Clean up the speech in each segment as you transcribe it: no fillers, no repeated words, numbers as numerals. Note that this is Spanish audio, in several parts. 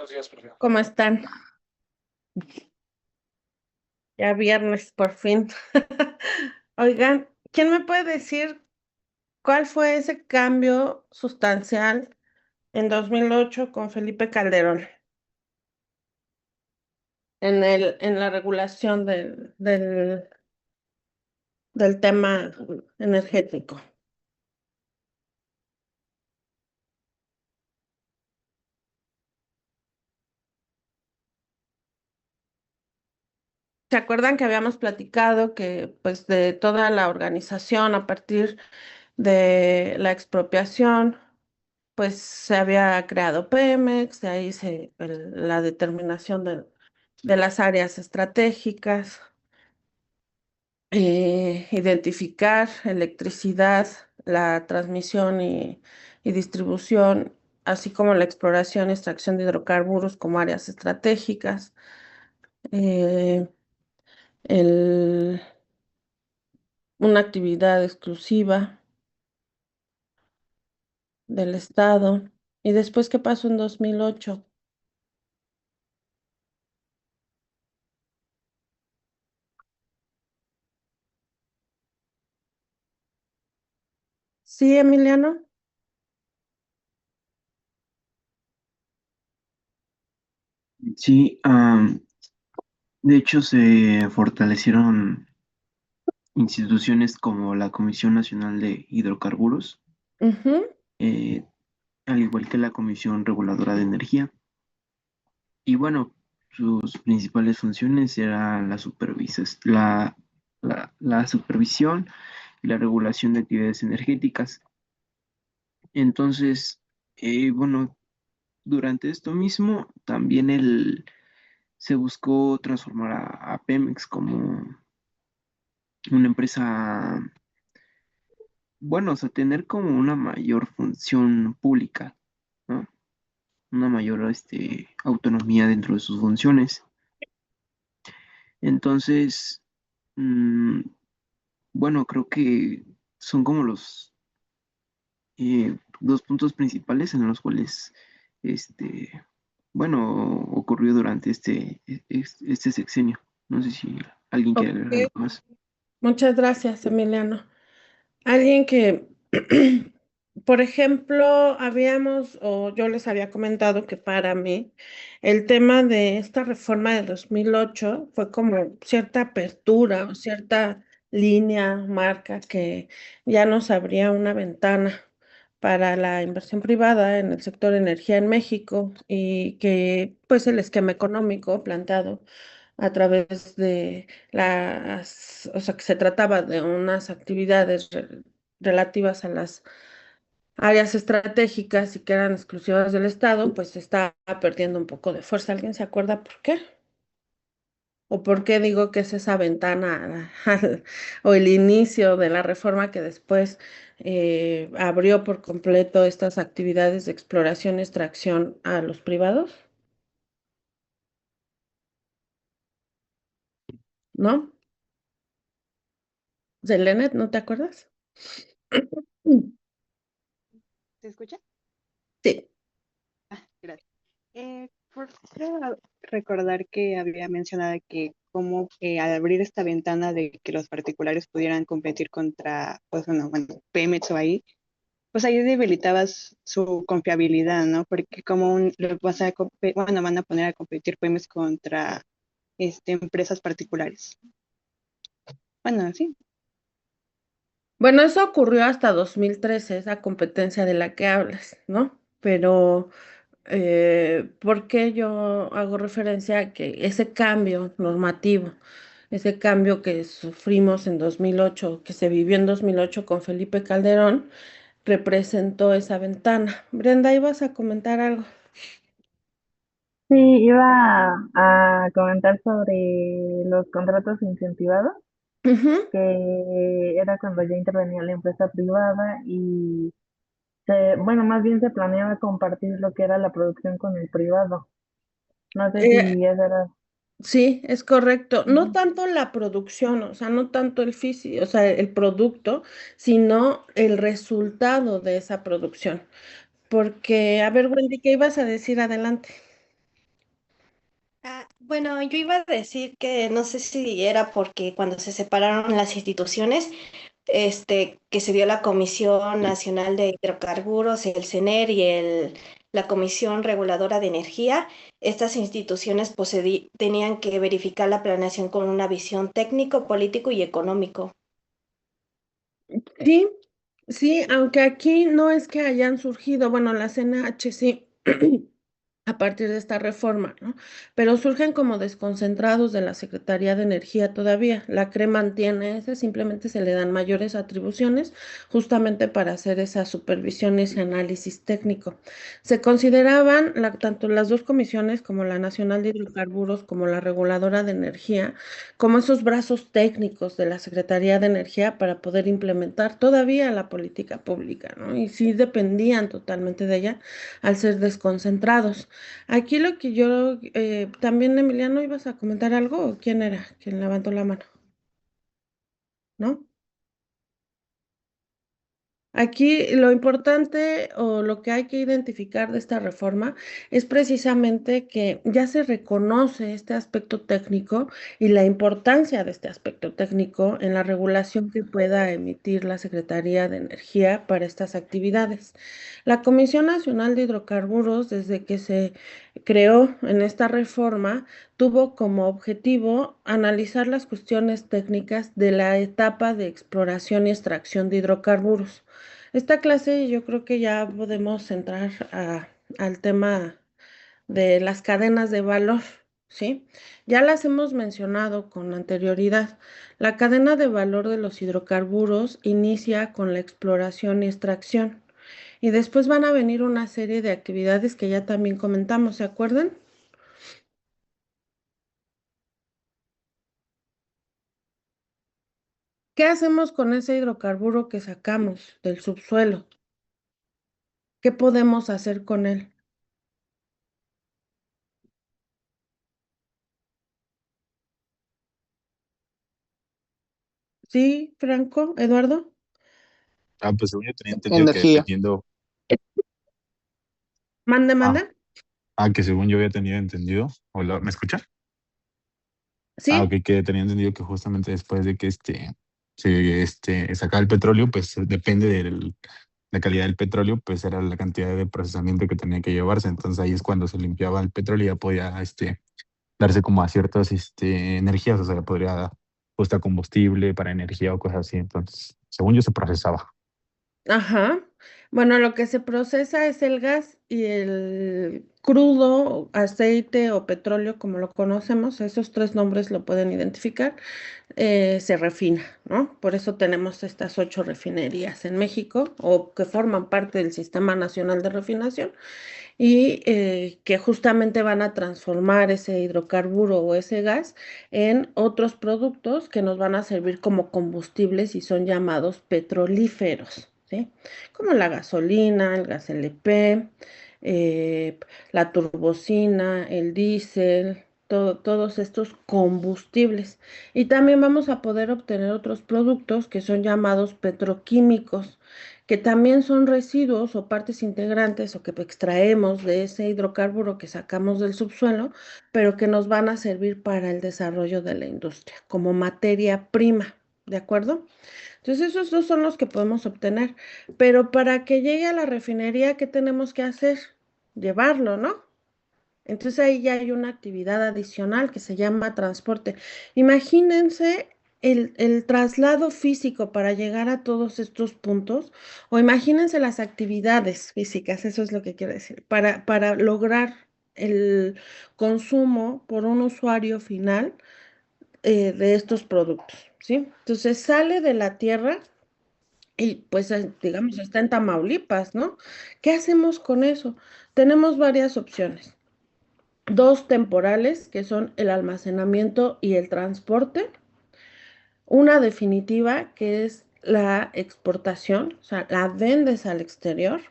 Buenos días, profe. ¿Cómo están? Ya viernes, por fin. Oigan, ¿quién me puede decir cuál fue ese cambio sustancial en 2008 con Felipe Calderón en la regulación del tema energético? ¿Se acuerdan que habíamos platicado que pues de toda la organización a partir de la expropiación pues se había creado Pemex, de ahí la determinación de las áreas estratégicas, identificar electricidad, la transmisión y distribución, así como la exploración y extracción de hidrocarburos como áreas estratégicas, eh, el- una actividad exclusiva del Estado. ¿Y después qué pasó en 2008? Sí, Emiliano. Sí, de hecho se fortalecieron instituciones como la Comisión Nacional de Hidrocarburos, Ujú. eh, al igual que la Comisión Reguladora de Energía. Y bueno, sus principales funciones eran la supervisión y la regulación de actividades energéticas. Entonces, bueno, durante esto mismo también se buscó transformar a Pemex como una empresa, bueno, o sea, tener como una mayor función pública, ¿no? Una mayor autonomía dentro de sus funciones. Entonces, mm, bueno, creo que son como los dos puntos principales en los cuales, este, bueno, ocurrió durante este sexenio. No sé si alguien quiere agregar Ok. algo más. Muchas gracias, Emiliano. Alguien que, por ejemplo, o yo les había comentado que para mí el tema de esta reforma de 2008 fue como cierta apertura o cierta línea, marca que ya nos abría una ventana para la inversión privada en el sector energía en México y que pues el esquema económico planteado a través de o sea, que se trataba de unas actividades relativas a las áreas estratégicas y que eran exclusivas del Estado, pues se está perdiendo un poco de fuerza. ¿Alguien se acuerda por qué? ¿O por qué digo que es esa ventana o el inicio de la reforma que después abrió por completo estas actividades de exploración y extracción a los privados? ¿No? Zelenet, ¿no te acuerdas? ¿Se escucha? Sí. Gracias. Quiero recordar que había mencionado que como al abrir esta ventana de que los particulares pudieran competir contra, pues bueno, Pemex o ahí, pues ahí debilitabas su confiabilidad, ¿no? Porque como bueno, van a poner a competir Pemex contra empresas particulares. Bueno, sí. Bueno, eso ocurrió hasta 2013, esa competencia de la que hablas, ¿no? Pero, ¿por qué yo hago referencia a que ese cambio normativo, ese cambio que sufrimos en 2008, que se vivió en 2008 con Felipe Calderón, representó esa ventana? Brenda, ibas a comentar algo. Sí, iba a comentar sobre los contratos incentivados, Ujú. que era cuando ya intervenía la empresa privada y bueno, más bien se planeaba compartir lo que era la producción con el privado. No sé Eh, si esa era. Sí, es correcto. No Ujú. tanto la producción, o sea, no tanto el físico, o sea, el producto, sino el resultado de esa producción. Porque, a ver, Wendy, ¿qué ibas a decir? Adelante. Bueno, yo iba a decir que no sé si era porque cuando se separaron las instituciones, que se dio la Comisión Nacional de Hidrocarburos, el CENER y la Comisión Reguladora de Energía, estas instituciones tenían que verificar la planeación con una visión técnico, político y económico. Sí, sí, aunque aquí no es que hayan surgido, bueno, la CNH sí, a partir de esta reforma, ¿no? Pero surgen como desconcentrados de la Secretaría de Energía todavía. La CRE mantiene ese, simplemente se le dan mayores atribuciones justamente para hacer esa supervisión y ese análisis técnico. Se consideraban tanto las dos comisiones, como la Nacional de Hidrocarburos, como la Reguladora de Energía, como esos brazos técnicos de la Secretaría de Energía para poder implementar todavía la política pública, ¿no? Y sí dependían totalmente de ella al ser desconcentrados. Aquí lo que yo, también Emiliano, ¿ibas a comentar algo? ¿O quién era quien levantó la mano? ¿No? Aquí lo importante o lo que hay que identificar de esta reforma es precisamente que ya se reconoce este aspecto técnico y la importancia de este aspecto técnico en la regulación que pueda emitir la Secretaría de Energía para estas actividades. La Comisión Nacional de Hidrocarburos, desde que se creó en esta reforma, tuvo como objetivo analizar las cuestiones técnicas de la etapa de exploración y extracción de hidrocarburos. Esta clase yo creo que ya podemos entrar al tema de las cadenas de valor, ¿sí? Ya las hemos mencionado con anterioridad. La cadena de valor de los hidrocarburos inicia con la exploración y extracción y después van a venir una serie de actividades que ya también comentamos, ¿se acuerdan? ¿Qué hacemos con ese hidrocarburo que sacamos del subsuelo? ¿Qué podemos hacer con él? ¿Sí, Franco? ¿Eduardo? Pues según yo tenía entendido que Energía. dependiendo, ¿Mande, ah, mande? que según yo había tenido entendido, hola, ¿me escucha? Ok, ¿Sí? que tenía entendido que justamente después de que se sacaba el petróleo, pues depende de la calidad del petróleo, pues era la cantidad de procesamiento que tenía que llevarse. Entonces ahí es cuando se limpiaba el petróleo y ya podía darse como a ciertas energías, o sea, ya podría justa combustible para energía o cosas así. Entonces, según yo se procesaba. Ajá. Bueno, lo que se procesa es el gas y el crudo, aceite o petróleo, como lo conocemos, esos tres nombres lo pueden identificar, se refina, ¿no? Por eso tenemos estas 8 refinerías en México o que forman parte del Sistema Nacional de Refinación y que justamente van a transformar ese hidrocarburo o ese gas en otros productos que nos van a servir como combustibles y son llamados petrolíferos, ¿sí? Como la gasolina, el gas LP, eh, la turbocina, el diésel. Todos estos combustibles. Y también vamos a poder obtener otros productos que son llamados petroquímicos, que también son residuos o partes integrantes o que extraemos de ese hidrocarburo que sacamos del subsuelo, pero que nos van a servir para el desarrollo de la industria como materia prima, ¿de acuerdo? Entonces esos dos son los que podemos obtener, pero para que llegue a la refinería, ¿qué tenemos que hacer? Llevarlo, ¿no? Entonces ahí ya hay una actividad adicional que se llama transporte. Imagínense el traslado físico para llegar a todos estos puntos, o imagínense las actividades físicas, eso es lo que quiero decir, para lograr el consumo por un usuario final de estos productos, ¿sí? Entonces sale de la tierra y pues digamos está en Tamaulipas, ¿no? ¿Qué hacemos con eso? Tenemos varias opciones. Dos temporales, que son el almacenamiento y el transporte. Una definitiva, que es la exportación, o sea, la vendes al exterior.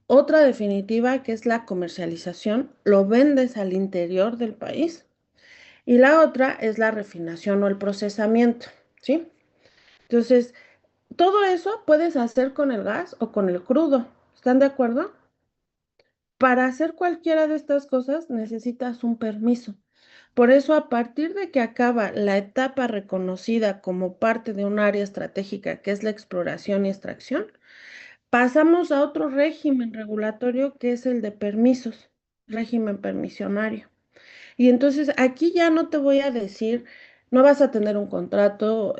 Otra definitiva, que es la comercialización, lo vendes al interior del país. Y la otra es la refinación o el procesamiento, ¿sí? Entonces, todo eso puedes hacer con el gas o con el crudo. ¿Están de acuerdo? Para hacer cualquiera de estas cosas necesitas un permiso. Por eso, a partir de que acaba la etapa reconocida como parte de un área estratégica, que es la exploración y extracción, pasamos a otro régimen regulatorio que es el de permisos, régimen permisionario. Y entonces aquí ya no te voy a decir, no vas a tener un contrato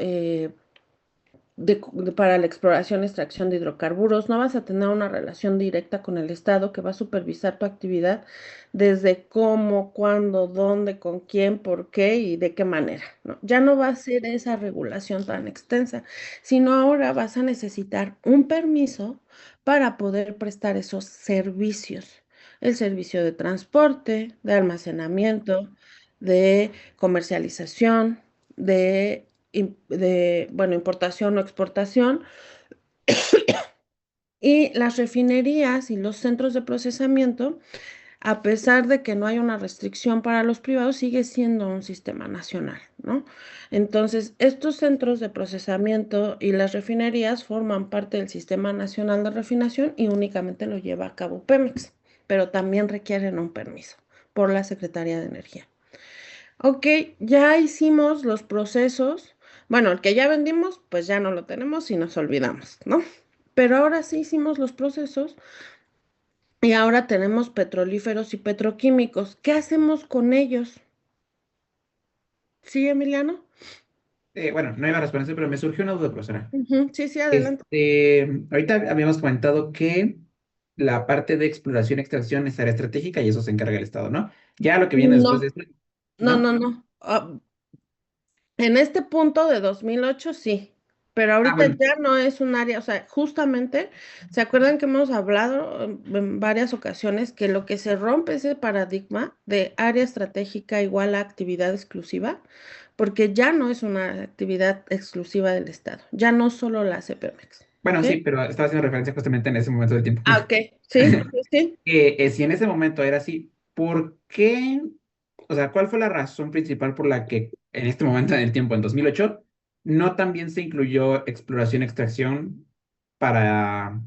para la exploración y extracción de hidrocarburos, no vas a tener una relación directa con el Estado que va a supervisar tu actividad desde cómo, cuándo, dónde, con quién, por qué y de qué manera, ¿no? Ya no va a ser esa regulación tan extensa, sino ahora vas a necesitar un permiso para poder prestar esos servicios. El servicio de transporte, de almacenamiento, de comercialización, bueno, importación o exportación, y las refinerías y los centros de procesamiento, a pesar de que no hay una restricción para los privados, sigue siendo un sistema nacional, ¿no? Entonces, estos centros de procesamiento y las refinerías forman parte del Sistema Nacional de Refinación y únicamente lo lleva a cabo Pemex, pero también requieren un permiso por la Secretaría de Energía. Ok, ya hicimos los procesos. Bueno, el que ya vendimos, pues ya no lo tenemos y nos olvidamos, ¿no? Pero ahora sí hicimos los procesos y ahora tenemos petrolíferos y petroquímicos. ¿Qué hacemos con ellos? ¿Sí, Emiliano? Bueno, no iba a responder, pero me surgió una duda, profesora. Ujú, sí, sí, adelante. Ahorita habíamos comentado que la parte de exploración y extracción es área estratégica y eso se encarga el Estado, ¿no? Ya lo que viene después de No, esto, no, ¿no? no, no. En este punto de 2008 sí, pero Ah, ahorita bueno, ya no es un área, o sea, justamente, ¿se acuerdan que hemos hablado en varias ocasiones que lo que se rompe es el paradigma de área estratégica igual a actividad exclusiva? Porque ya no es una actividad exclusiva del Estado, ya no solo la hace Pemex, bueno, ¿ok? sí, pero estaba haciendo referencia justamente en ese momento del tiempo. Ah, ok, sí, sí, sí. Si en ese momento era así, ¿por qué? O sea, ¿cuál fue la razón principal por la que en este momento en el tiempo, en 2008, no también se incluyó exploración y extracción para,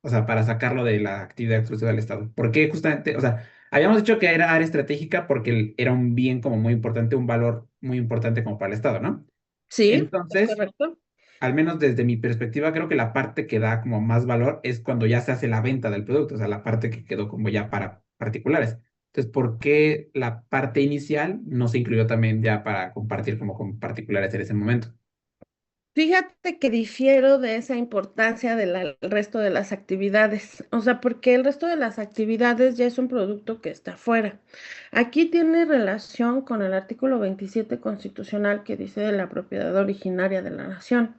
o sea, para sacarlo de la actividad exclusiva del Estado? ¿Por qué justamente, o sea, habíamos dicho que era área estratégica porque era un bien como muy importante, un valor muy importante como para el Estado, ¿no? Sí, es Entonces, correcto. al menos desde mi perspectiva, creo que la parte que da como más valor es cuando ya se hace la venta del producto, o sea, la parte que quedó como ya para particulares. Entonces, ¿por qué la parte inicial no se incluyó también ya para compartir como con particulares en ese momento? Fíjate que difiero de esa importancia del resto de las actividades, o sea, porque el resto de las actividades ya es un producto que está fuera. Aquí tiene relación con el artículo 27 constitucional que dice de la propiedad originaria de la nación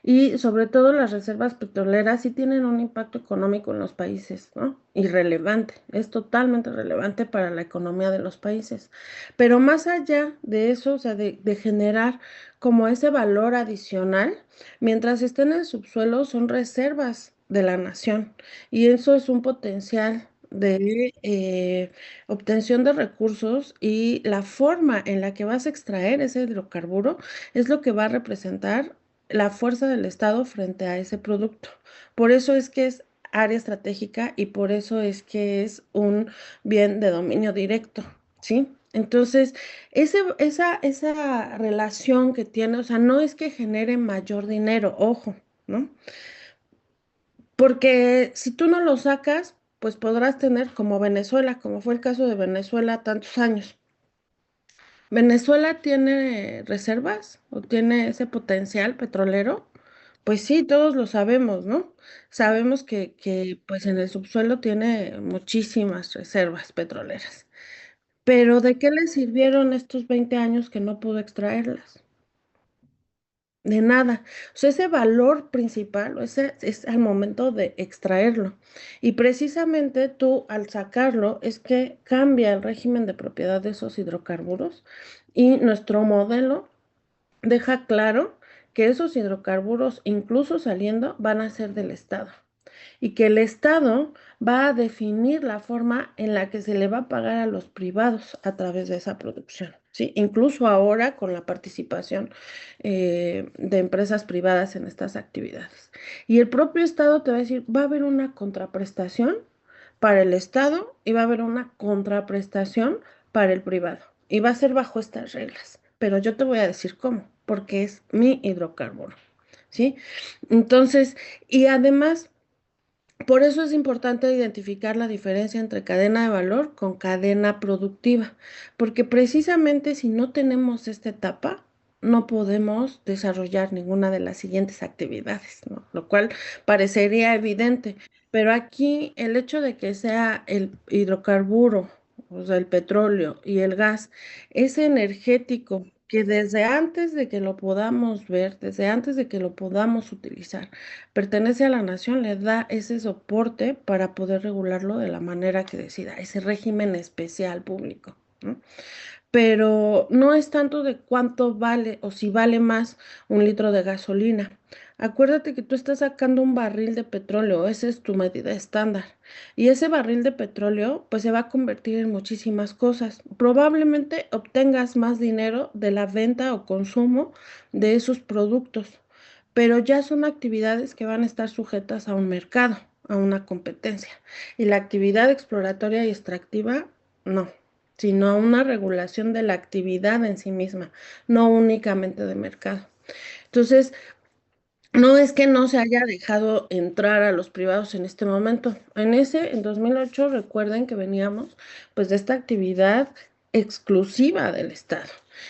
y sobre todo las reservas petroleras sí tienen un impacto económico en los países, ¿no? Y relevante, es totalmente relevante para la economía de los países. Pero más allá de eso, o sea, de generar como ese valor adicional, mientras esté en el subsuelo, son reservas de la nación y eso es un potencial de obtención de recursos y la forma en la que vas a extraer ese hidrocarburo es lo que va a representar la fuerza del Estado frente a ese producto. Por eso es que es área estratégica y por eso es que es un bien de dominio directo, ¿sí? Entonces, esa relación que tiene, o sea, no es que genere mayor dinero, ojo, ¿no? Porque si tú no lo sacas, pues podrás tener como Venezuela, como fue el caso de Venezuela tantos años. ¿Venezuela tiene reservas o tiene ese potencial petrolero? Pues sí, todos lo sabemos, ¿no? Sabemos que pues en el subsuelo tiene muchísimas reservas petroleras. Pero ¿de qué le sirvieron estos 20 años que no pudo extraerlas? De nada. O sea, ese valor principal, ese es al momento de extraerlo. Y precisamente tú al sacarlo es que cambia el régimen de propiedad de esos hidrocarburos y nuestro modelo deja claro que esos hidrocarburos, incluso saliendo, van a ser del Estado y que el Estado va a definir la forma en la que se le va a pagar a los privados a través de esa producción, ¿sí? Incluso ahora con la participación de empresas privadas en estas actividades. Y el propio Estado te va a decir, va a haber una contraprestación para el Estado y va a haber una contraprestación para el privado. y va a ser bajo estas reglas, pero yo te voy a decir cómo, porque es mi hidrocarburo, ¿sí? Entonces, y además, por eso es importante identificar la diferencia entre cadena de valor con cadena productiva, porque precisamente si no tenemos esta etapa, no podemos desarrollar ninguna de las siguientes actividades, ¿no? Lo cual parecería evidente, pero aquí el hecho de que sea el hidrocarburo, o sea, el petróleo y el gas, es energético, que desde antes de que lo podamos ver, desde antes de que lo podamos utilizar, pertenece a la nación, le da ese soporte para poder regularlo de la manera que decida, ese régimen especial público, ¿no? Pero no es tanto de cuánto vale o si vale más un litro de gasolina. Acuérdate que tú estás sacando un barril de petróleo, esa es tu medida estándar. Y ese barril de petróleo pues se va a convertir en muchísimas cosas. Probablemente obtengas más dinero de la venta o consumo de esos productos, pero ya son actividades que van a estar sujetas a un mercado, a una competencia. Y la actividad exploratoria y extractiva, no, sino a una regulación de la actividad en sí misma, no únicamente de mercado. Entonces, no es que no se haya dejado entrar a los privados en este momento. En 2008, recuerden que veníamos pues de esta actividad exclusiva del Estado.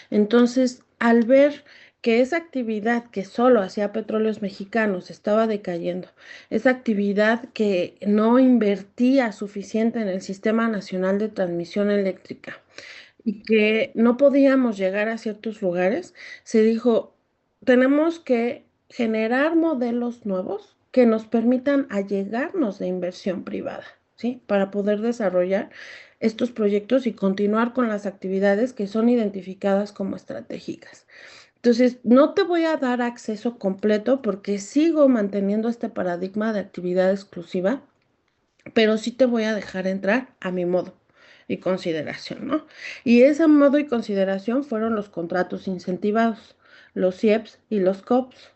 Entonces, al ver que esa actividad que solo hacía Petróleos Mexicanos estaba decayendo, esa actividad que no invertía suficiente en el Sistema Nacional de Transmisión Eléctrica y que no podíamos llegar a ciertos lugares, se dijo, tenemos que generar modelos nuevos que nos permitan allegarnos de inversión privada, ¿sí? Para poder desarrollar estos proyectos y continuar con las actividades que son identificadas como estratégicas. Entonces, no te voy a dar acceso completo porque sigo manteniendo este paradigma de actividad exclusiva, pero sí te voy a dejar entrar a mi modo y consideración, ¿no? Y ese modo y consideración fueron los contratos incentivados, los IEPS y los COPS.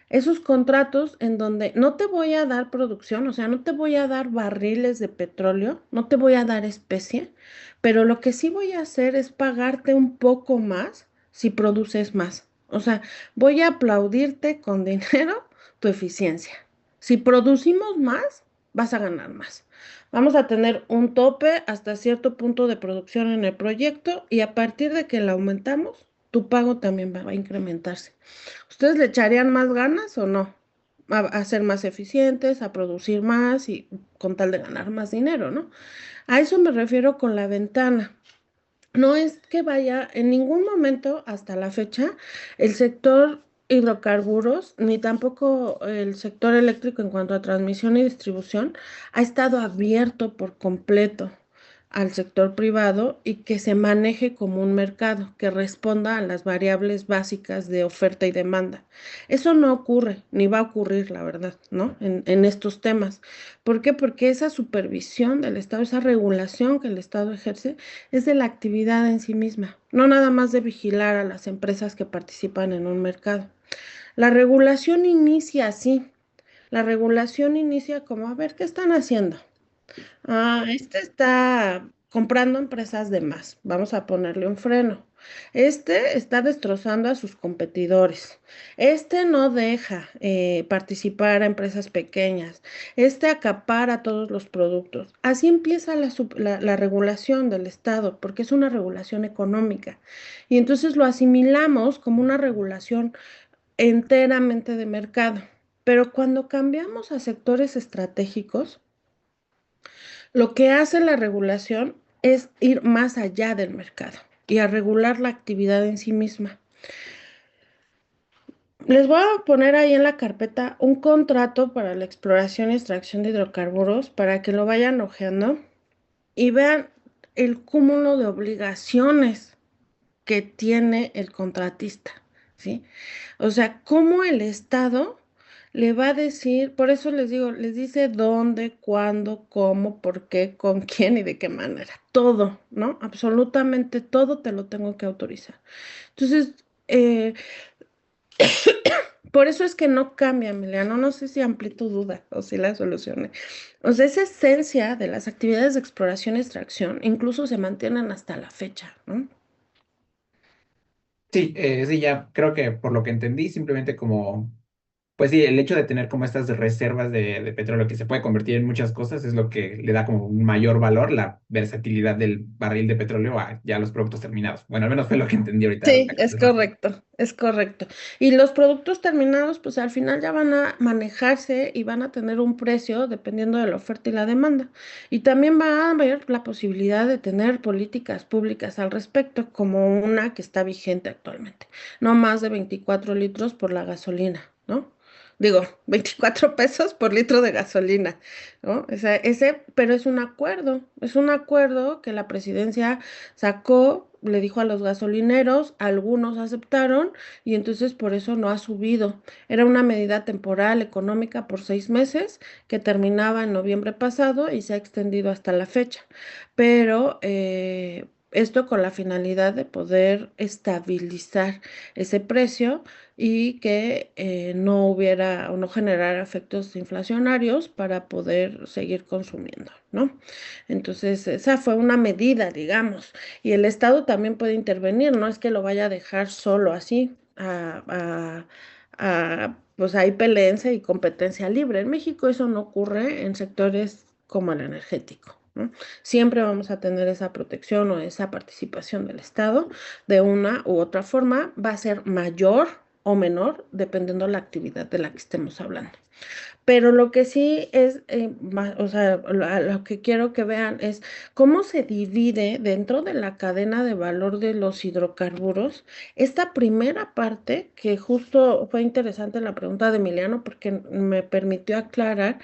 Esos contratos en donde no te voy a dar producción, o sea, no te voy a dar barriles de petróleo, no te voy a dar especie, pero lo que sí voy a hacer es pagarte un poco más si produces más. O sea, voy a aplaudirte con dinero tu eficiencia. Si producimos más, vas a ganar más. Vamos a tener un tope hasta cierto punto de producción en el proyecto y a partir de que lo aumentamos, tu pago también va a incrementarse. ¿Ustedes le echarían más ganas o no? A ser más eficientes, a producir más y con tal de ganar más dinero, ¿no? A eso me refiero con la ventana. No es que vaya en ningún momento hasta la fecha el sector hidrocarburos, ni tampoco el sector eléctrico en cuanto a transmisión y distribución, ha estado abierto por completo al sector privado y que se maneje como un mercado, que responda a las variables básicas de oferta y demanda. Eso no ocurre, ni va a ocurrir, la verdad, ¿no? En estos temas. ¿Por qué? Porque esa supervisión del Estado, esa regulación que el Estado ejerce, es de la actividad en sí misma, no nada más de vigilar a las empresas que participan en un mercado. La regulación inicia así. La regulación inicia como, a ver, ¿qué están haciendo? Este está comprando empresas de más. Vamos a ponerle un freno. Este está destrozando a sus competidores. Este no deja participar a empresas pequeñas. Este acapara todos los productos. Así empieza la regulación del Estado, porque es una regulación económica. Y entonces lo asimilamos como una regulación enteramente de mercado. Pero cuando cambiamos a sectores estratégicos, lo que hace la regulación es ir más allá del mercado y a regular la actividad en sí misma. Les voy a poner ahí en la carpeta un contrato para la exploración y extracción de hidrocarburos para que lo vayan hojeando y vean el cúmulo de obligaciones que tiene el contratista, ¿sí? O sea, cómo el Estado le va a decir, por eso les digo, les dice dónde, cuándo, cómo, por qué, con quién y de qué manera. Todo, ¿no? Absolutamente todo te lo tengo que autorizar. Entonces, por eso es que no cambia, Emiliano. No sé si amplié tu duda o si la solucioné. O sea, esa esencia de las actividades de exploración y extracción incluso se mantienen hasta la fecha, ¿no? Sí, sí, ya creo que por lo que entendí, simplemente como, pues sí, el hecho de tener como estas reservas de petróleo que se puede convertir en muchas cosas es lo que le da como un mayor valor, la versatilidad del barril de petróleo a ya los productos terminados. Bueno, al menos fue lo que entendí ahorita. Sí, es correcto, es correcto. Y los productos terminados, pues al final ya van a manejarse y van a tener un precio dependiendo de la oferta y la demanda. Y también va a haber la posibilidad de tener políticas públicas al respecto, como una que está vigente actualmente. No más de 24 litros por la gasolina, ¿no? Digo, 24 pesos por litro de gasolina, ¿no? Pero es un acuerdo que la presidencia sacó, le dijo a los gasolineros, algunos aceptaron y entonces por eso no ha subido. Era una medida temporal económica por 6 meses que terminaba en noviembre pasado y se ha extendido hasta la fecha. Pero esto con la finalidad de poder estabilizar ese precio y que no hubiera o no generara efectos inflacionarios para poder seguir consumiendo, ¿no? Entonces, esa fue una medida, digamos. Y el Estado también puede intervenir, no es que lo vaya a dejar solo así, pues ahí peleense y competencia libre. En México eso no ocurre en sectores como el energético, ¿no? Siempre vamos a tener esa protección o esa participación del Estado de una u otra forma, va a ser mayor o menor dependiendo de la actividad de la que estemos hablando. Pero lo que sí es, o sea, lo que quiero que vean es cómo se divide dentro de la cadena de valor de los hidrocarburos esta primera parte, que justo fue interesante la pregunta de Emiliano porque me permitió aclarar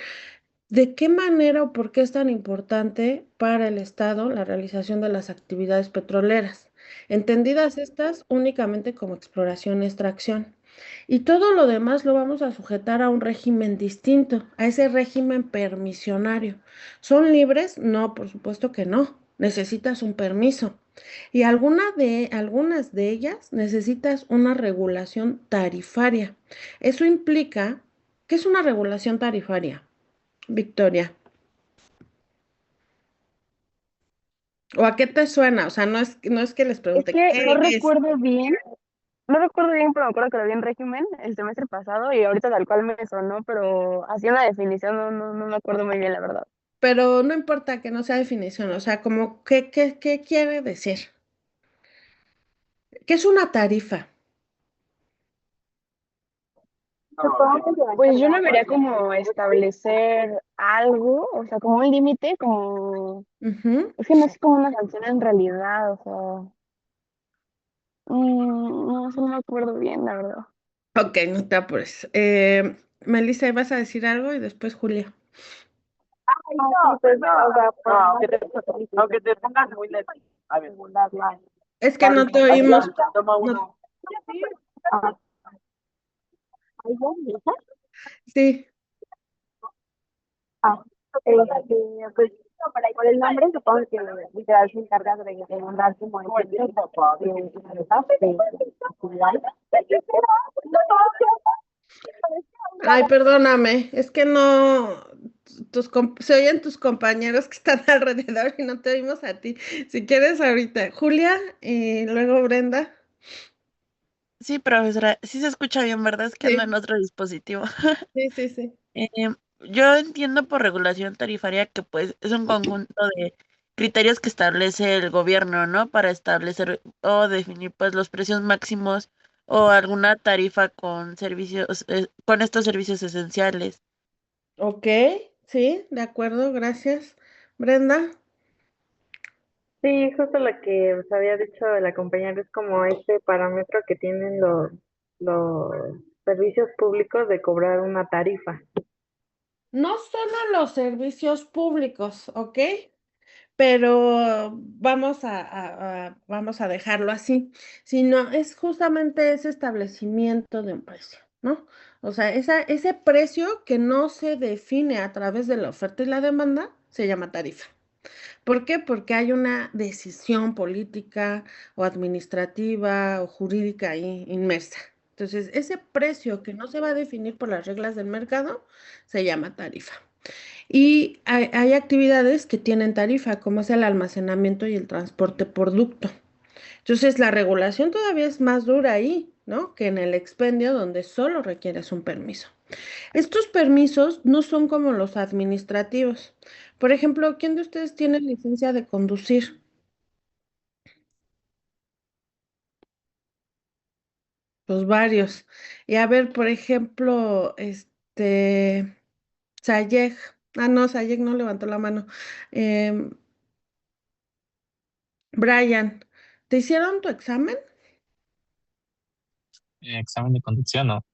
de qué manera o por qué es tan importante para el Estado la realización de las actividades petroleras, entendidas estas únicamente como exploración y extracción. Y todo lo demás lo vamos a sujetar a un régimen distinto, a ese régimen permisionario. ¿Son libres? No, por supuesto que no. Necesitas un permiso. Y algunas de ellas necesitas una regulación tarifaria. Eso implica, ¿qué es una regulación tarifaria, Victoria? ¿O a qué te suena? O sea, no es que les Es pregunte, que ¿qué es? no recuerdo bien, pero me acuerdo que lo vi en régimen el semestre pasado y ahorita tal cual me sonó, pero así una definición no me acuerdo muy bien, la verdad. Pero no importa que no sea definición, o sea, como, ¿qué quiere decir? ¿Qué es una tarifa? Pues yo no vería como establecer algo, o sea, como un límite, como, Ujú. es que no es como una sanción en realidad, o sea, no, eso no me acuerdo bien, la verdad. Ok, no te apures. Melissa, ¿vas a decir algo? Y después Julia. No, pues no, o sea, aunque te pongas muy lento. A ver, Es que no te oímos. toma No, uno. sí. Ah, pues por el nombre supongo que literal se encarga de mandar como el Ay, perdóname, es que no, se oyen tus compañeros que están alrededor y no te oímos a ti. Si quieres ahorita, Julia y luego Brenda. Sí, profesora, sí se escucha bien, ¿verdad? Es que ando Sí, en otro dispositivo. sí, sí, sí. Yo entiendo por regulación tarifaria que pues es un conjunto de criterios que establece el gobierno, ¿no? Para establecer o definir pues los precios máximos o alguna tarifa con servicios, con estos servicios esenciales. Ok, sí, de acuerdo, gracias. Brenda. Sí, justo lo que os había dicho la compañera es como este parámetro que tienen los servicios públicos de cobrar una tarifa. No solo los servicios públicos, ¿ok? Pero vamos a dejarlo así, sino es justamente ese establecimiento de un precio, ¿no? O sea, ese precio que no se define a través de la oferta y la demanda se llama tarifa. ¿Por qué? Porque hay una decisión política o administrativa o jurídica ahí inmersa. Entonces, ese precio que no se va a definir por las reglas del mercado se llama tarifa. Y hay actividades que tienen tarifa, como es el almacenamiento y el transporte por ducto. Entonces, la regulación todavía es más dura ahí, ¿no? Que en el expendio donde solo requieres un permiso. Estos permisos no son como los administrativos. Por ejemplo, ¿quién de ustedes tiene licencia de conducir? Pues varios. Y a ver, por ejemplo, Sayeg. Ah, no, Sayeg no levantó la mano. Em, Brian, ¿te hicieron tu examen? Examen de conducción, ¿no?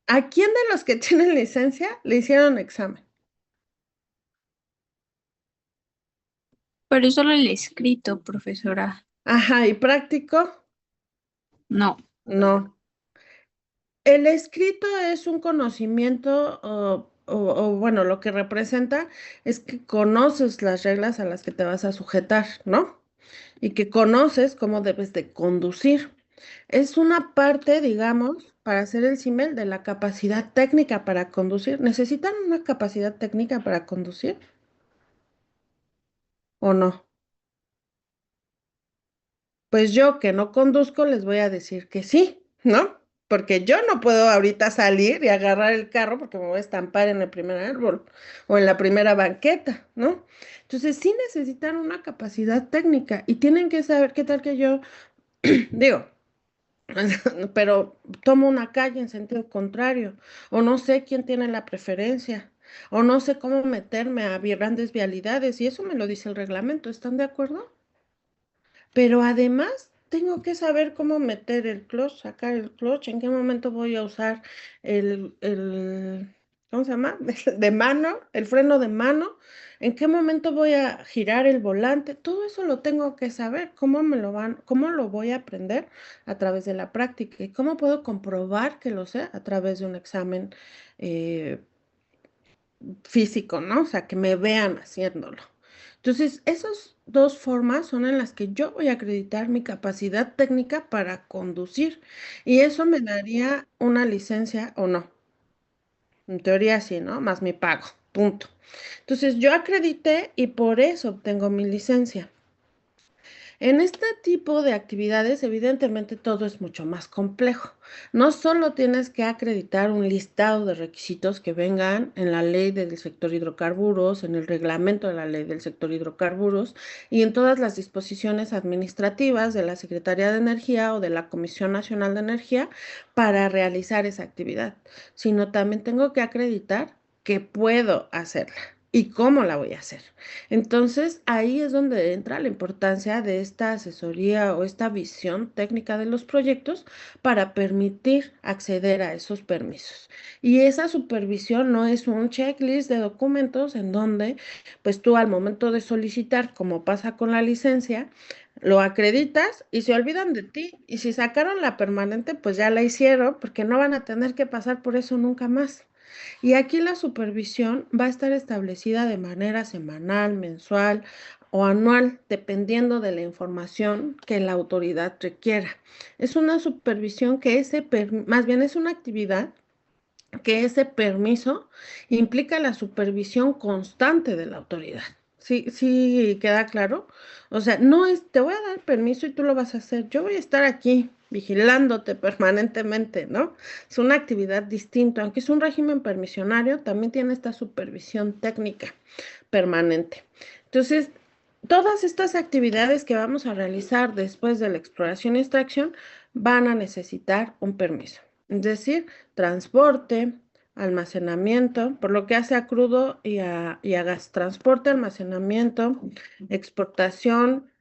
¿A quién de los que tienen licencia le hicieron examen? Pero solo el escrito, profesora. Ajá, ¿y práctico? No. No. El escrito es un conocimiento, bueno, lo que representa es que conoces las reglas a las que te vas a sujetar, ¿no? Y que conoces cómo debes de conducir. Es una parte, digamos, para hacer el símil de la capacidad técnica para conducir. ¿Necesitan una capacidad técnica para conducir o no? Pues yo que no conduzco les voy a decir que sí, ¿no? Porque yo no puedo ahorita salir y agarrar el carro porque me voy a estampar en el primer árbol o en la primera banqueta, ¿no? Entonces sí necesitan una capacidad técnica y tienen que saber qué tal que yo, digo, pero tomo una calle en sentido contrario o no sé quién tiene la preferencia o no sé cómo meterme a grandes vialidades y eso me lo dice el reglamento, ¿están de acuerdo? Pero además tengo que saber cómo meter el clutch, sacar el clutch, en qué momento voy a usar ¿cómo se llama? De mano, el freno de mano, en qué momento voy a girar el volante, todo eso lo tengo que saber, cómo lo voy a aprender a través de la práctica y cómo puedo comprobar que lo sé a través de un examen eh, físico, ¿no? O sea, que me vean haciéndolo. Entonces, esas dos formas son en las que yo voy a acreditar mi capacidad técnica para conducir y eso me daría una licencia o no. En teoría sí, ¿no? Más mi pago, punto. Entonces, yo acredité y por eso obtengo mi licencia. En este tipo de actividades, evidentemente todo es mucho más complejo. No solo tienes que acreditar un listado de requisitos que vengan en la ley del sector hidrocarburos, en el reglamento de la ley del sector hidrocarburos y en todas las disposiciones administrativas de la Secretaría de Energía o de la Comisión Nacional de Energía para realizar esa actividad, sino también tengo que acreditar que puedo hacerla y cómo la voy a hacer. Entonces, ahí es donde entra la importancia de esta asesoría o esta visión técnica de los proyectos para permitir acceder a esos permisos. Y esa supervisión no es un checklist de documentos en donde, pues tú al momento de solicitar, como pasa con la licencia, lo acreditas y se olvidan de ti. Y si sacaron la permanente, pues ya la hicieron porque no van a tener que pasar por eso nunca más. Y aquí la supervisión va a estar establecida de manera semanal, mensual o anual, dependiendo de la información que la autoridad requiera. Es una supervisión que más bien es una actividad que ese permiso implica la supervisión constante de la autoridad. Sí, sí, queda claro. O sea, no es, te voy a dar permiso y tú lo vas a hacer. Yo voy a estar aquí vigilándote permanentemente, ¿no? Es una actividad distinta, aunque es un régimen permisionario, también tiene esta supervisión técnica permanente. Entonces, todas estas actividades que vamos a realizar después de la exploración y extracción van a necesitar un permiso. Es decir, transporte, almacenamiento, por lo que hace a crudo y a gas, transporte, almacenamiento, exportación.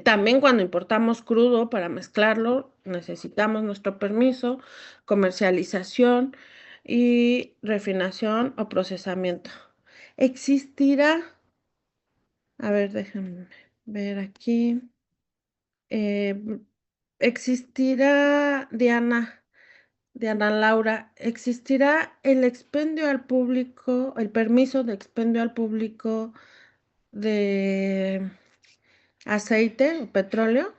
También cuando importamos crudo para mezclarlo, necesitamos nuestro permiso, comercialización y refinación o procesamiento. Existirá, a ver, déjenme ver aquí. eh, existirá, Diana Laura, ¿existirá el expendio al público, el permiso de expendio al público de aceite o petróleo?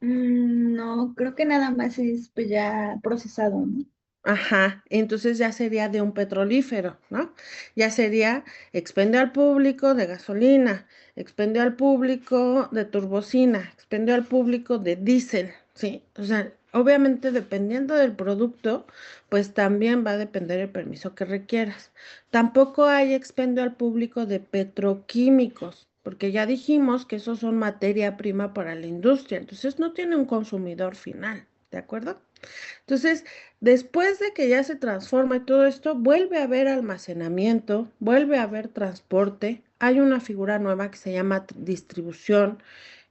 No, creo que nada más es pues ya procesado, ¿no? Ajá, entonces ya sería de un petrolífero, ¿no? Ya sería expendio al público de gasolina, expendio al público de turbocina, expendio al público de diésel, ¿sí? O sea, obviamente dependiendo del producto, pues también va a depender el permiso que requieras. Tampoco hay expendio al público de petroquímicos, porque ya dijimos que esos son materia prima para la industria, entonces no tiene un consumidor final, ¿de acuerdo? Entonces, después de que ya se transforma y todo esto, vuelve a haber almacenamiento, vuelve a haber transporte. Hay una figura nueva que se llama distribución,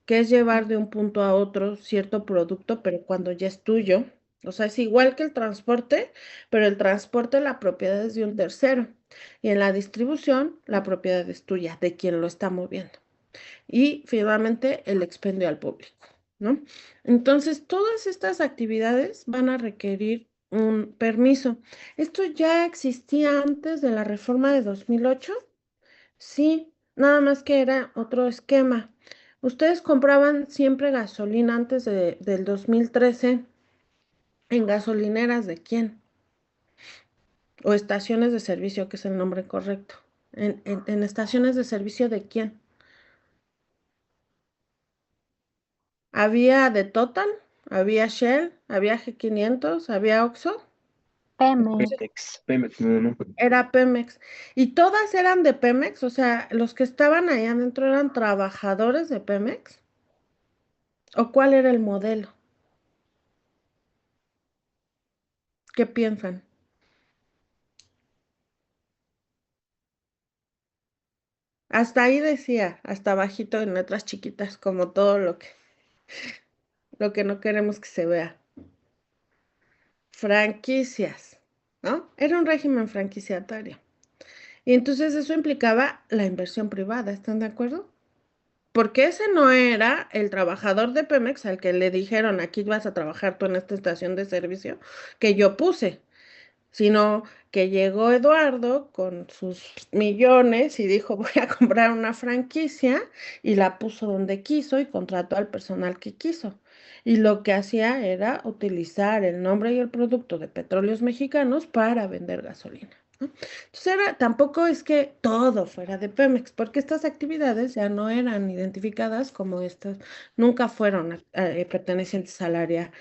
que es llevar de un punto a otro cierto producto, pero cuando ya es tuyo. O sea, es igual que el transporte, pero el transporte la propiedad es de un tercero. Y en la distribución, la propiedad es tuya, de quien lo está moviendo y finalmente el expendio al público, ¿no? Entonces, todas estas actividades van a requerir un permiso. ¿Esto ya existía antes de la reforma de 2008? Sí, nada más que era otro esquema. ¿Ustedes compraban siempre gasolina antes del 2013 en gasolineras de quién? O estaciones de servicio, que es el nombre correcto. ¿En estaciones de servicio de quién? Había de Total, había Shell, había G500, había Oxxo, Pemex. Pemex, no, no. era Pemex. Y todas eran de Pemex, o sea, los que estaban ahí adentro eran trabajadores de Pemex. ¿O cuál era el modelo? ¿Qué piensan? Hasta ahí decía, hasta bajito en letras chiquitas, como todo lo que no queremos que se vea. Franquicias, ¿no? Era un régimen franquiciatario. Y entonces eso implicaba la inversión privada, ¿están de acuerdo? Porque ese no era el trabajador de Pemex al que le dijeron, aquí vas a trabajar tú en esta estación de servicio que yo puse, sino que llegó Eduardo con sus millones y dijo, voy a comprar una franquicia y la puso donde quiso y contrató al personal que quiso. Y lo que hacía era utilizar el nombre y el producto de Petróleos Mexicanos para vender gasolina, ¿no? Entonces tampoco es que todo fuera de Pemex, porque estas actividades ya no eran identificadas como estas, nunca fueron pertenecientes al área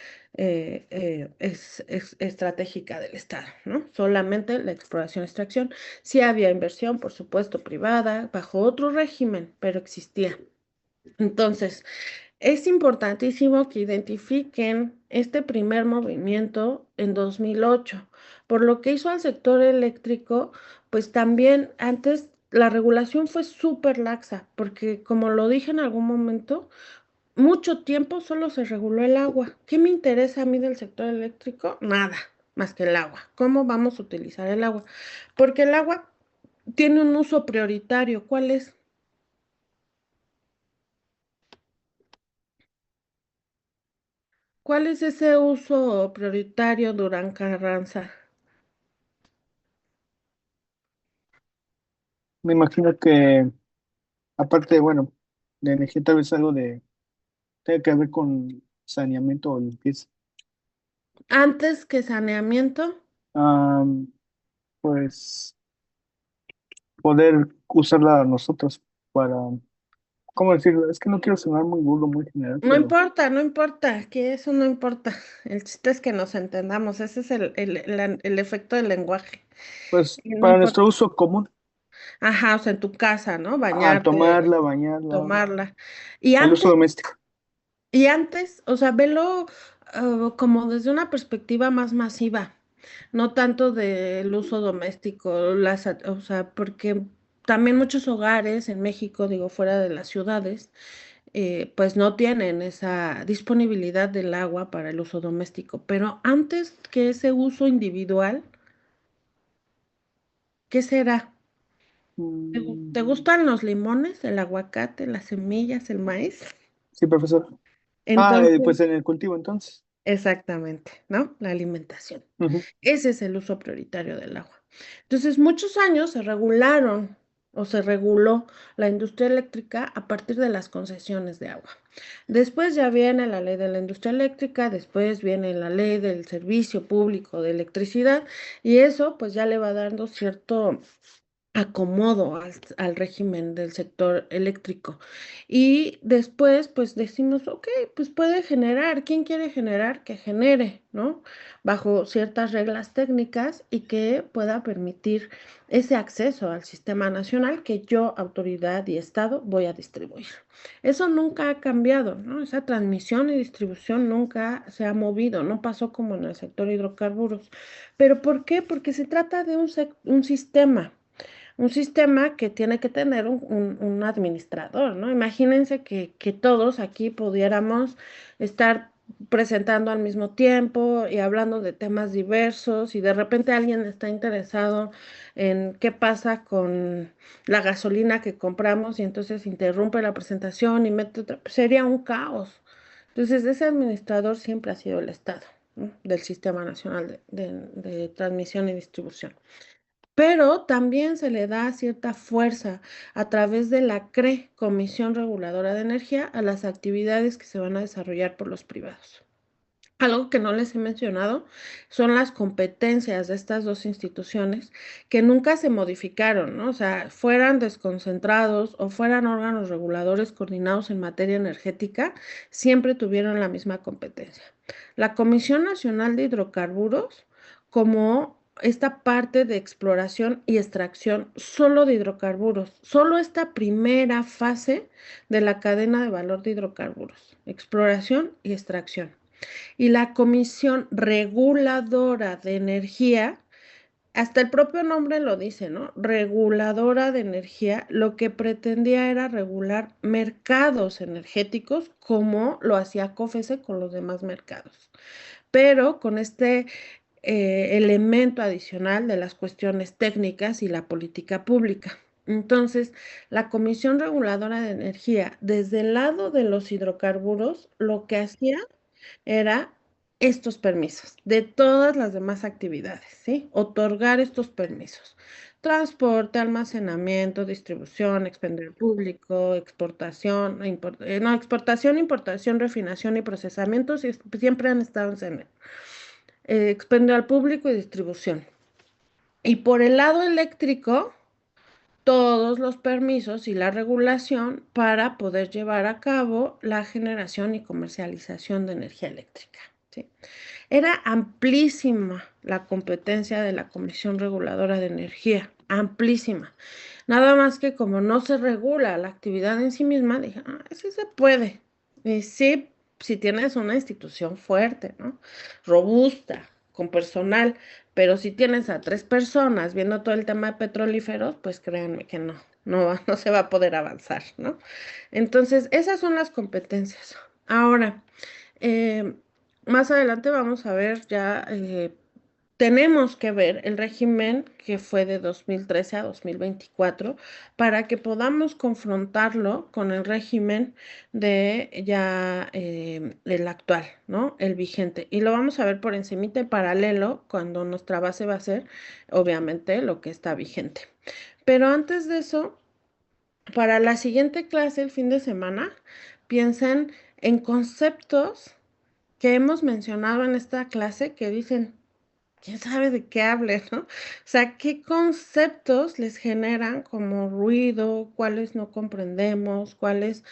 estratégica del Estado, ¿no? Solamente la exploración y extracción. Sí había inversión, por supuesto, privada, bajo otro régimen, pero existía. Entonces, es importantísimo que identifiquen este primer movimiento en 2008. Por lo que hizo al sector eléctrico, pues también antes la regulación fue súper laxa, porque como lo dije en algún momento, mucho tiempo solo se reguló el agua. ¿Qué me interesa a mí del sector eléctrico? Nada, más que el agua. ¿Cómo vamos a utilizar el agua? Porque el agua tiene un uso prioritario. ¿Cuál es? ¿Cuál es ese uso prioritario, Durán Carranza? Me imagino que, aparte, bueno, de energía tal vez algo de, tenga que ver con saneamiento o limpieza. Antes que saneamiento, Am, pues poder usarla nosotros para, ¿cómo decirlo? Es que no quiero sonar muy burdo, muy general, no pero importa, no importa, que eso no importa. El chiste es que nos entendamos, ese es el efecto del lenguaje. pues Y no para importa. nuestro uso común, Ajá, o sea, en tu casa, ¿no? a Bañarte, tomarla, bañarla, tomarla. Y el uso antes doméstico. Y antes, o sea, velo como desde una perspectiva más masiva, no tanto del uso doméstico, o sea, porque también muchos hogares en México, digo, fuera de las ciudades, pues no tienen esa disponibilidad del agua para el uso doméstico. Pero antes que ese uso individual, ¿qué será? ¿Te Mm, gustan los limones, el aguacate, las semillas, el maíz? sí, profesor. Ah, Entonces, pues en el cultivo entonces. exactamente, ¿no? La alimentación. Ujú. Ese es el uso prioritario del agua. Entonces, muchos años se regularon. o se reguló la industria eléctrica a partir de las concesiones de agua. Después ya viene la ley de la industria eléctrica, después viene la ley del servicio público de electricidad y eso pues ya le va dando cierto acomodo al régimen del sector eléctrico. Y después, pues decimos, ok, pues puede generar, ¿quién quiere generar? Que genere, ¿no? Bajo ciertas reglas técnicas y que pueda permitir ese acceso al sistema nacional que yo, autoridad y Estado, voy a distribuir. Eso nunca ha cambiado, ¿no? Esa transmisión y distribución nunca se ha movido, no pasó como en el sector hidrocarburos. ¿Pero por qué? Porque se trata de un sistema. Un sistema que tiene que tener un administrador, ¿no? Imagínense que todos aquí pudiéramos estar presentando al mismo tiempo y hablando de temas diversos y de repente alguien está interesado en qué pasa con la gasolina que compramos y entonces interrumpe la presentación y mete otra, pues sería un caos. Entonces, ese administrador siempre ha sido el Estado, ¿no? Del Sistema Nacional de Transmisión y Distribución, pero también se le da cierta fuerza a través de la CRE, Comisión Reguladora de Energía, a las actividades que se van a desarrollar por los privados. Algo que no les he mencionado son las competencias de estas dos instituciones que nunca se modificaron, ¿no? O sea, fueran desconcentrados o fueran órganos reguladores coordinados en materia energética, siempre tuvieron la misma competencia. La Comisión Nacional de Hidrocarburos, como esta parte de exploración y extracción solo de hidrocarburos, solo esta primera fase de la cadena de valor de hidrocarburos, exploración y extracción. Y la Comisión Reguladora de Energía, hasta el propio nombre lo dice, ¿no? Reguladora de energía, lo que pretendía era regular mercados energéticos como lo hacía COFESE con los demás mercados, pero con este elemento adicional de las cuestiones técnicas y la política pública. Entonces, la Comisión Reguladora de Energía, desde el lado de los hidrocarburos, lo que hacía era estos permisos de todas las demás actividades, ¿sí? Otorgar estos permisos. Transporte, almacenamiento, distribución, expendio público, exportación, no, exportación, importación, refinación y procesamiento siempre han estado en CENER. Expendio al público y distribución. Y por el lado eléctrico, todos los permisos y la regulación para poder llevar a cabo la generación y comercialización de energía eléctrica, ¿sí? Era amplísima la competencia de la Comisión Reguladora de Energía, amplísima. Nada más que como no se regula la actividad en sí misma, dije, sí se puede. Y sí, si tienes una institución fuerte, ¿no? Robusta, con personal, pero si tienes a 3 personas viendo todo el tema de petrolíferos, pues créanme que no se va a poder avanzar, ¿no? Entonces, esas son las competencias. Ahora, eh, más adelante vamos a ver ya, tenemos que ver el régimen que fue de 2013 a 2024 para que podamos confrontarlo con el régimen de ya el actual, ¿no? El vigente. Y lo vamos a ver por encimita en paralelo cuando nuestra base va a ser, obviamente, lo que está vigente. Pero antes de eso, para la siguiente clase, el fin de semana, piensen en conceptos que hemos mencionado en esta clase que dicen, quién sabe de qué hable, ¿no? O sea, qué conceptos les generan como ruido, cuáles no comprendemos, cuáles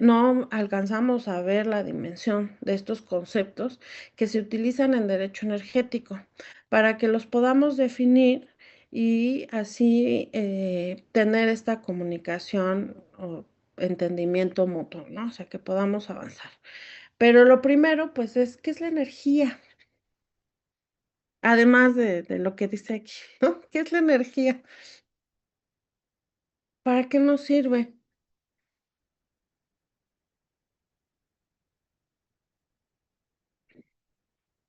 no alcanzamos a ver la dimensión de estos conceptos que se utilizan en derecho energético, para que los podamos definir y así tener esta comunicación o entendimiento mutuo, ¿no? O sea, que podamos avanzar. Pero lo primero, pues, es, ¿qué es la energía? Además de lo que dice aquí, ¿no? ¿Qué es la energía? ¿Para qué nos sirve?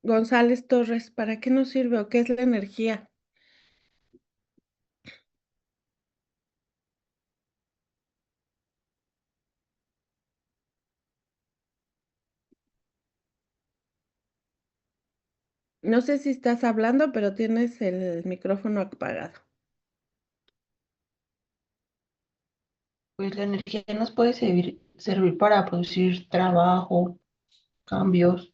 González Torres, ¿para qué nos sirve o qué es la energía? No sé si estás hablando, pero tienes el micrófono apagado. pues la energía nos puede servir para producir trabajo, cambios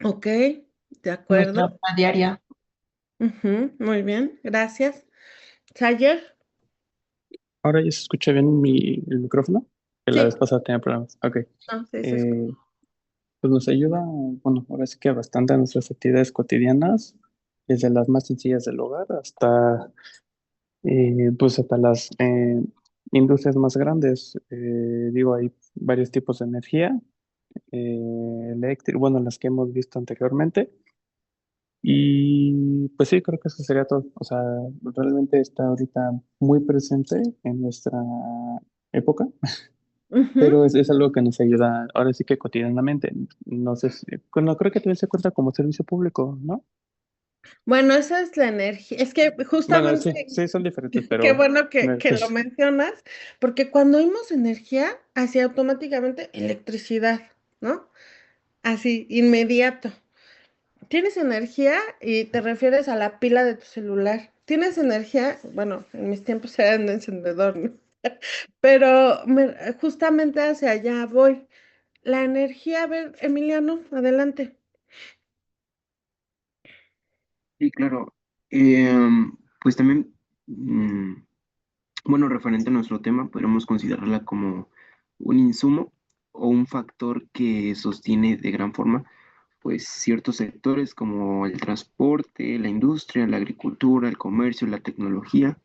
Ok, de en nuestra acuerdo. vida diaria. Ujú, muy bien, gracias. Sayer, Ahora ya se escucha bien el micrófono, que la vez sí, pasada tenía problemas. Ok. no, sí, se escucha. Eh, pues nos ayuda, bueno, ahora sí que bastante a nuestras actividades cotidianas, desde las más sencillas del hogar pues hasta las industrias más grandes. Digo, hay varios tipos de energía eléctrica, bueno, las que hemos visto anteriormente. Y pues sí, creo que eso sería todo. O sea, realmente está ahorita muy presente en nuestra época, Ujú. pero es algo que nos ayuda ahora sí que cotidianamente. No sé si, bueno, creo que también se cuenta como servicio público, ¿no? Bueno, esa es la energía. Es que Bueno, justamente, sí, sí, son diferentes, qué pero bueno me que lo refiero. mencionas, porque cuando oímos energía, así automáticamente electricidad, ¿no? Así, inmediato. Tienes energía y te refieres a la pila de tu celular. Tienes energía, bueno, en mis tiempos era un encendedor, ¿no? Pero justamente hacia allá voy. La energía, a ver, Emiliano, adelante. Sí, claro. Pues también, mm, bueno, referente a nuestro tema, podríamos considerarla como un insumo o un factor que sostiene de gran forma, pues, ciertos sectores como el transporte, la industria, la agricultura, el comercio, la tecnología,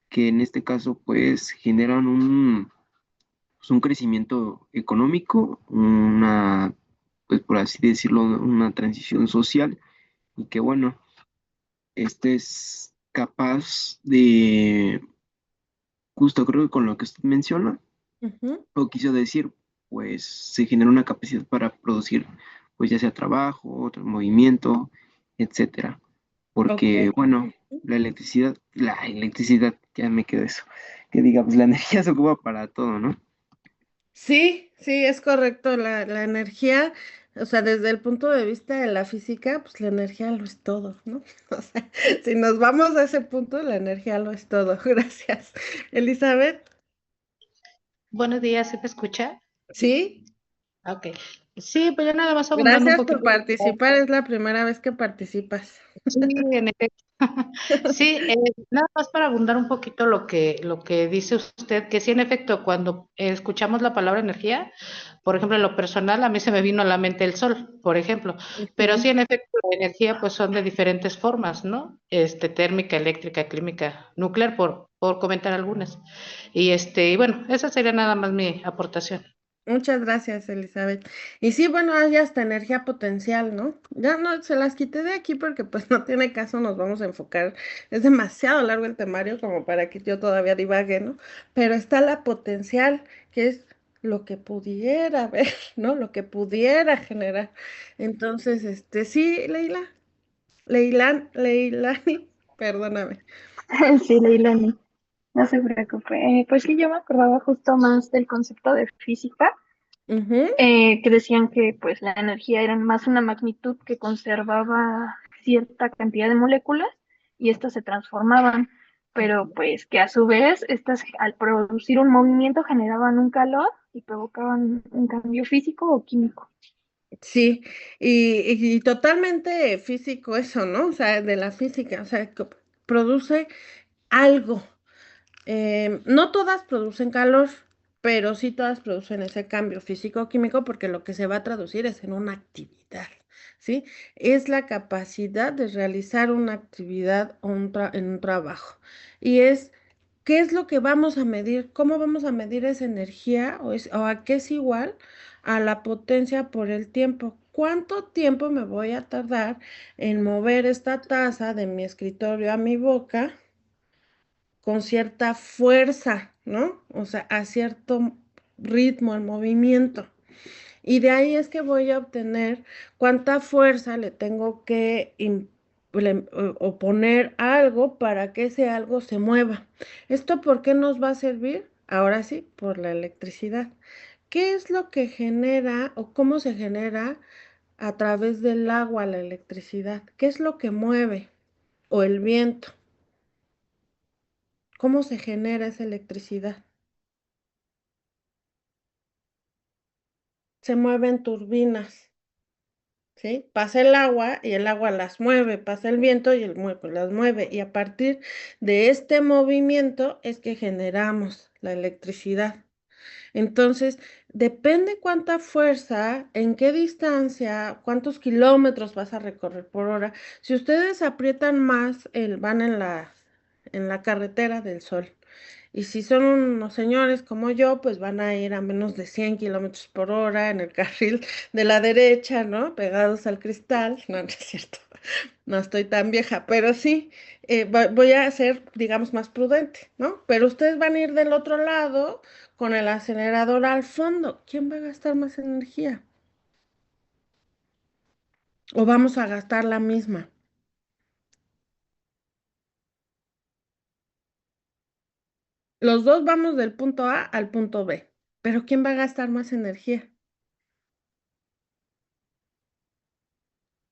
que en este caso, pues, generan un crecimiento económico, pues, por así decirlo, una transición social, y que, bueno, este es capaz de, justo creo que con lo que usted menciona, Ujú. o quiso decir, pues se genera una capacidad para producir, pues ya sea trabajo, otro movimiento, etcétera. Ok. Porque, bueno, la electricidad, ya me quedó eso, que digamos, la energía se ocupa para todo, ¿no? Sí, sí, es correcto. La energía, o sea, desde el punto de vista de la física, pues la energía lo es todo, ¿no? O sea, si nos vamos a ese punto, la energía lo es todo. Gracias. Elizabeth, Buenos días, ¿se me escucha? sí, Ok. Sí, pues ya nada más abundando un gracias por poquito. participar. Es la primera vez que participas. Sí, en efecto. Sí, nada más para abundar un poquito lo que dice usted, que sí, en efecto, cuando escuchamos la palabra energía, por ejemplo, en lo personal, a mí se me vino a la mente el sol, por ejemplo, pero Ujú. sí, en efecto, la energía pues son de diferentes formas, ¿no? Térmica, eléctrica, química, nuclear, por comentar algunas. Y bueno, esa sería nada más mi aportación. Muchas gracias, Elizabeth. Y sí, bueno, hay hasta energía potencial, ¿no? Ya no se las quité de aquí porque pues no tiene caso, nos vamos a enfocar. Es demasiado largo el temario como para que yo todavía divague, ¿no? Pero está la potencial, que es lo que pudiera haber, ¿no? Lo que pudiera generar. Entonces, sí, Leilani, perdóname. Sí, Leilani, no se preocupe. Pues sí, yo me acordaba justo más del concepto de física, Ujú. que decían que pues la energía era más una magnitud que conservaba cierta cantidad de moléculas y estas se transformaban, pero pues que a su vez estas al producir un movimiento generaban un calor y provocaban un cambio físico o químico. Sí, y totalmente físico eso, ¿no? O sea, de la física, o sea, que produce algo. No todas producen calor, pero sí todas producen ese cambio físico-químico porque lo que se va a traducir es en una actividad, ¿sí? Es la capacidad de realizar una actividad o en un trabajo. Y ¿qué es lo que vamos a medir? ¿Cómo vamos a medir esa energía o a qué es igual a la potencia por el tiempo? ¿Cuánto tiempo me voy a tardar en mover esta taza de mi escritorio a mi boca con cierta fuerza, ¿no? O sea, a cierto ritmo, el movimiento? Y de ahí es que voy a obtener cuánta fuerza le tengo que poner a algo para que ese algo se mueva. ¿Esto por qué nos va a servir? Ahora sí, por la electricidad. ¿Qué es lo que genera o cómo se genera a través del agua la electricidad? ¿Qué es lo que mueve? ¿O el viento? ¿Cómo se genera esa electricidad? se mueven turbinas, ¿sí? Pasa el agua y el agua las mueve, pasa el viento y pues las mueve. Y a partir de este movimiento es que generamos la electricidad. Entonces, depende cuánta fuerza, en qué distancia, cuántos kilómetros vas a recorrer por hora. Si ustedes aprietan más, van en la carretera del sol. Y si son unos señores como yo, pues van a ir a menos de 100 kilómetros por hora en el carril de la derecha, ¿no? Pegados al cristal. No, no es cierto. No estoy tan vieja, pero sí, voy a ser, digamos, más prudente, ¿no? Pero ustedes van a ir del otro lado con el acelerador al fondo. ¿Quién va a gastar más energía? ¿O vamos a gastar la misma? Los dos vamos del punto A al punto B, pero ¿quién va a gastar más energía?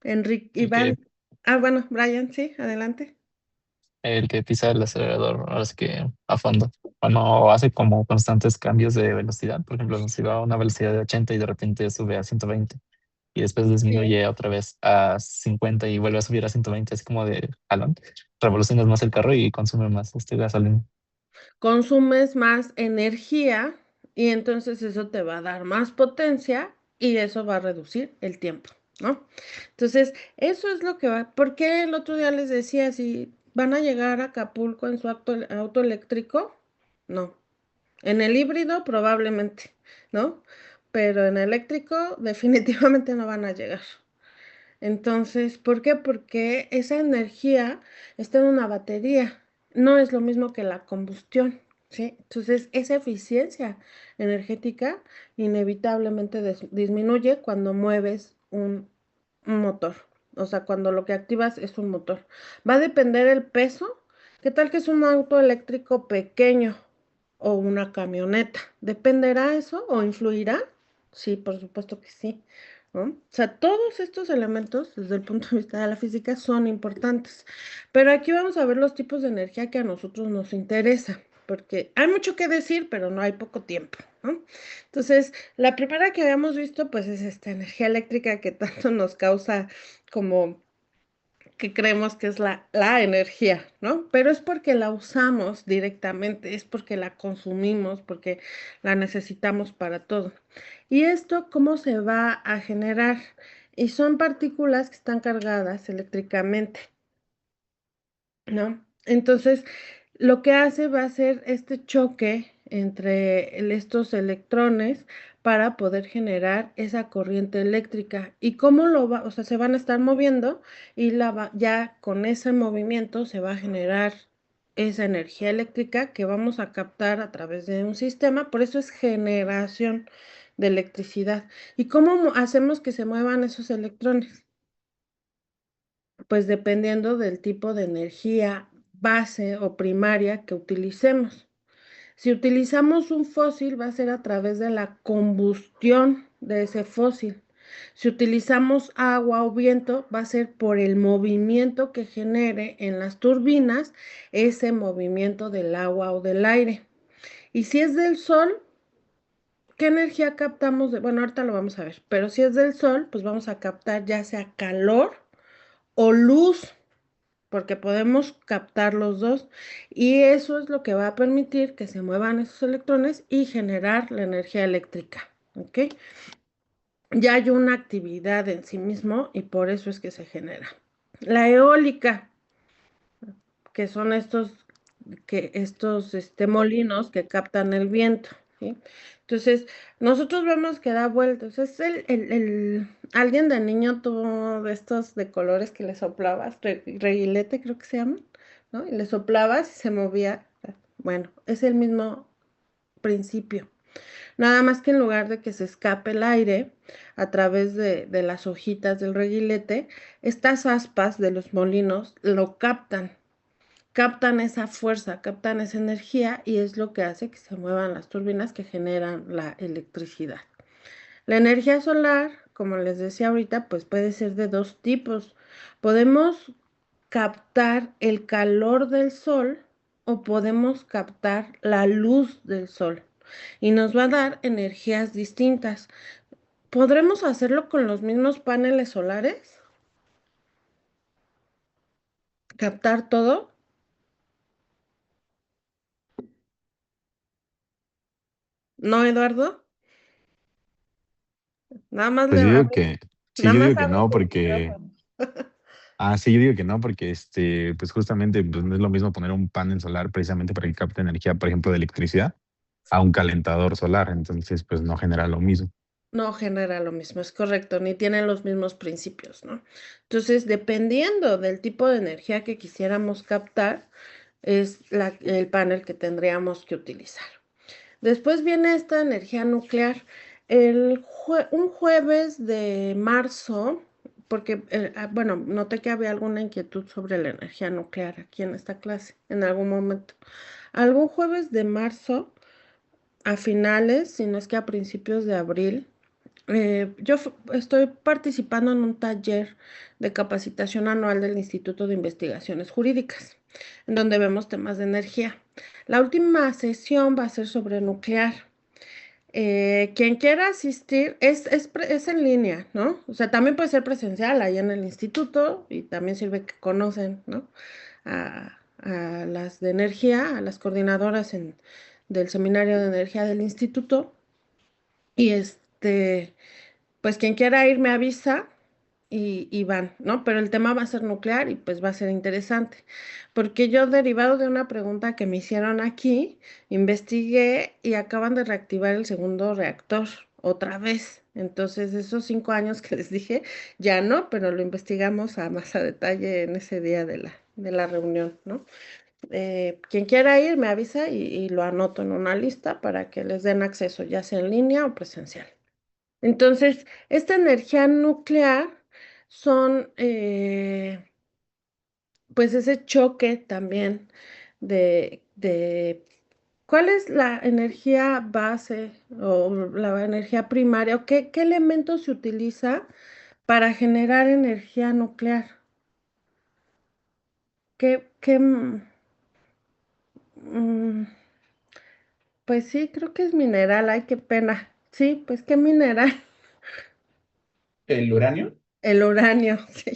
Enrique, El que, Iván. Ah, bueno, Brian, sí, adelante. el que pisa el acelerador, ahora sí que a fondo. Cuando hace como constantes cambios de velocidad, por ejemplo, si va a una velocidad de 80 y de repente sube a 120 y después Sí. disminuye otra vez a 50 y vuelve a subir a 120, así como de jalón, revolucionas más el carro y consume más gasolina. Consumes más energía y entonces eso te va a dar más potencia y eso va a reducir el tiempo, ¿no? Entonces, eso es lo que va. ¿Por qué el otro día les decía si van a llegar a Acapulco en su auto eléctrico? No. En el híbrido probablemente, ¿no? Pero en eléctrico definitivamente no van a llegar. Entonces, ¿por qué? Porque esa energía está en una batería. No es lo mismo que la combustión, ¿sí? Entonces, esa eficiencia energética inevitablemente disminuye cuando mueves un motor. O sea, cuando lo que activas es un motor. Va a depender el peso. ¿Qué tal que es un auto eléctrico pequeño o una camioneta? ¿Dependerá eso o influirá? Sí, por supuesto que sí. ¿No? O sea, todos estos elementos, desde el punto de vista de la física, son importantes. Pero aquí vamos a ver los tipos de energía que a nosotros nos interesa, porque hay mucho que decir, pero no hay poco tiempo, ¿no? Entonces, la primera que habíamos visto, pues, es esta energía eléctrica que tanto nos causa como que creemos que es la energía, ¿no? Pero es porque la usamos directamente, es porque la consumimos, porque la necesitamos para todo. ¿Y esto cómo se va a generar? Y son partículas que están cargadas eléctricamente, ¿no? Entonces, lo que hace va a ser este choque entre estos electrones para poder generar esa corriente eléctrica. ¿Y cómo lo va? O sea, se van a estar moviendo y ya con ese movimiento se va a generar esa energía eléctrica que vamos a captar a través de un sistema. Por eso es generación de electricidad. ¿Y cómo hacemos que se muevan esos electrones? Pues dependiendo del tipo de energía base o primaria que utilicemos. Si utilizamos un fósil, va a ser a través de la combustión de ese fósil. Si utilizamos agua o viento, va a ser por el movimiento que genere en las turbinas ese movimiento del agua o del aire. Y si es del sol, ¿qué energía captamos? Bueno, ahorita lo vamos a ver, pero si es del sol, pues vamos a captar ya sea calor o luz, porque podemos captar los dos y eso es lo que va a permitir que se muevan esos electrones y generar la energía eléctrica, ¿ok? Ya hay una actividad en sí mismo y por eso es que se genera. La eólica, que son estos molinos que captan el viento, ¿sí? Entonces, nosotros vemos que da vueltas. Es alguien de niño tuvo de estos de colores que le soplabas, reguilete creo que se llaman, ¿no? Y le soplabas y se movía. Bueno, es el mismo principio. Nada más que en lugar de que se escape el aire a través de las hojitas del reguilete, estas aspas de los molinos lo captan esa fuerza, captan esa energía y es lo que hace que se muevan las turbinas que generan la electricidad. La energía solar, como les decía ahorita, pues puede ser de dos tipos. Podemos captar el calor del sol o podemos captar la luz del sol y nos va a dar energías distintas. ¿Podremos hacerlo con los mismos paneles solares? ¿Captar todo? ¿No, Eduardo? Nada más Pues le yo digo abre, que, sí, nada yo más digo que abre no, el porque, micrófono. sí, yo digo que no, porque pues justamente pues no es lo mismo poner un panel solar precisamente para que capte energía, por ejemplo, de electricidad, a un calentador solar, entonces pues no genera lo mismo. No genera lo mismo, es correcto, ni tienen los mismos principios, ¿no? Entonces, dependiendo del tipo de energía que quisiéramos captar, es el panel que tendríamos que utilizar. Después viene esta energía nuclear. Un jueves de marzo, porque, bueno, noté que había alguna inquietud sobre la energía nuclear aquí en esta clase, en algún momento. Algún jueves de marzo, a finales, si no es que a principios de abril, estoy participando en un taller de capacitación anual del Instituto de Investigaciones Jurídicas, en donde vemos temas de energía. La última sesión va a ser sobre nuclear. Quien quiera asistir es en línea, ¿no? O sea, también puede ser presencial ahí en el instituto y también sirve que conocen, ¿no? A las de energía, a las coordinadoras del seminario de energía del instituto. Y pues quien quiera ir me avisa y van, ¿no? Pero el tema va a ser nuclear y pues va a ser interesante, porque yo derivado de una pregunta que me hicieron aquí, investigué y acaban de reactivar el segundo reactor otra vez. Entonces, esos 5 años que les dije, ya no, pero lo investigamos a más a detalle en ese día de la reunión, ¿no? Quien quiera ir me avisa y lo anoto en una lista para que les den acceso, ya sea en línea o presencial. Entonces, esta energía nuclear son, pues, ese choque también ¿cuál es la energía base o la energía primaria o qué elemento se utiliza para generar energía nuclear? Mm, pues sí, creo que es mineral, ay, qué pena. Sí, pues qué mineral. ¿El uranio? El uranio, sí,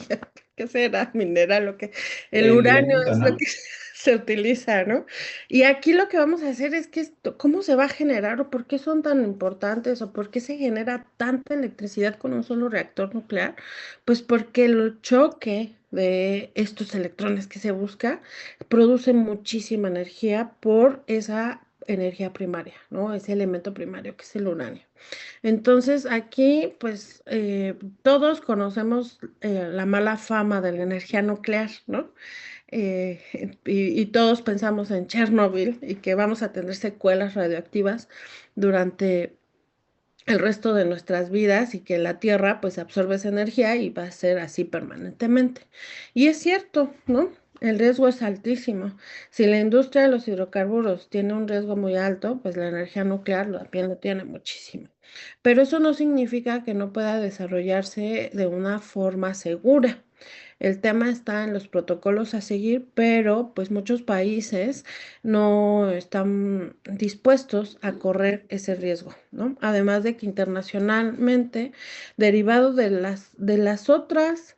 ¿qué será? Mineral o qué. El El uranio elemento, es lo ¿no? que se utiliza, ¿no? Y aquí lo que vamos a hacer es que ¿cómo se va a generar o por qué son tan importantes o por qué se genera tanta electricidad con un solo reactor nuclear? Pues porque el choque de estos electrones que se busca produce muchísima energía por esa energía primaria, ¿no? Ese elemento primario que es el uranio. Entonces aquí, pues todos conocemos la mala fama de la energía nuclear, ¿no? Y todos pensamos en Chernobyl y que vamos a tener secuelas radioactivas durante el resto de nuestras vidas y que la Tierra pues absorbe esa energía y va a ser así permanentemente. Y es cierto, ¿no? El riesgo es altísimo. Si la industria de los hidrocarburos tiene un riesgo muy alto, pues la energía nuclear también lo tiene muchísimo. Pero eso no significa que no pueda desarrollarse de una forma segura. El tema está en los protocolos a seguir, pero pues muchos países no están dispuestos a correr ese riesgo, ¿no? Además de que internacionalmente, derivado de las otras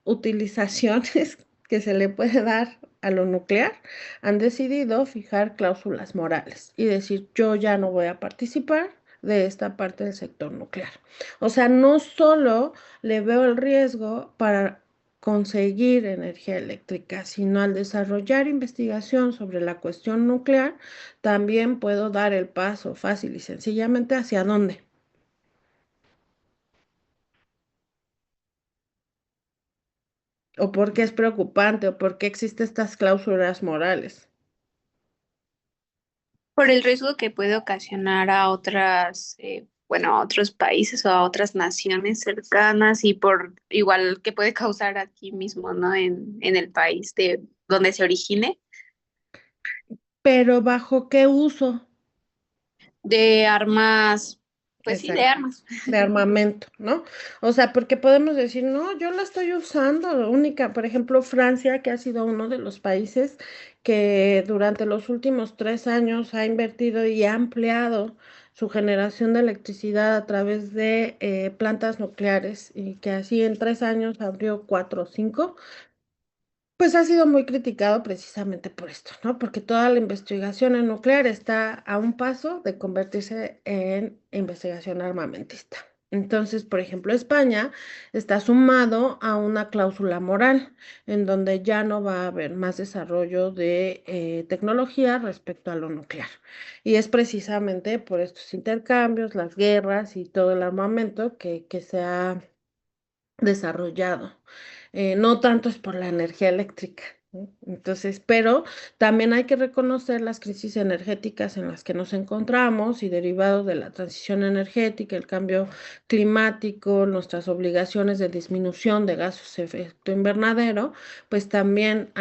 utilizaciones que se le puede dar a lo nuclear, han decidido fijar cláusulas morales y decir, yo ya no voy a participar de esta parte del sector nuclear. O sea, no solo le veo el riesgo para conseguir energía eléctrica, sino al desarrollar investigación sobre la cuestión nuclear, también puedo dar el paso fácil y sencillamente hacia dónde. O por qué es preocupante, o por qué existen estas cláusulas morales. Por el riesgo que puede ocasionar a otras, bueno, a otros países o a otras naciones cercanas y por igual que puede causar aquí mismo, ¿no? En el país de donde se origine, Pero ¿bajo qué uso? de armas, pues sí, de Exacto, armas. de armamento, ¿no? O sea, porque podemos decir, no, yo la estoy usando, única, por ejemplo, Francia, que ha sido uno de los países que durante los últimos 3 años ha invertido y ha ampliado su generación de electricidad a través de plantas nucleares y que así en 3 años abrió 4 o 5, pues ha sido muy criticado precisamente por esto, ¿no? Porque toda la investigación en nuclear está a un paso de convertirse en investigación armamentista. Entonces, por ejemplo, España está sumado a una cláusula moral en donde ya no va a haber más desarrollo de tecnología respecto a lo nuclear. Y es precisamente por estos intercambios, las guerras y todo el armamento que se ha desarrollado. No tanto es por la energía eléctrica, ¿no? Entonces, pero también hay que reconocer las crisis energéticas en las que nos encontramos y derivados de la transición energética, el cambio climático, nuestras obligaciones de disminución de gases de efecto invernadero, pues también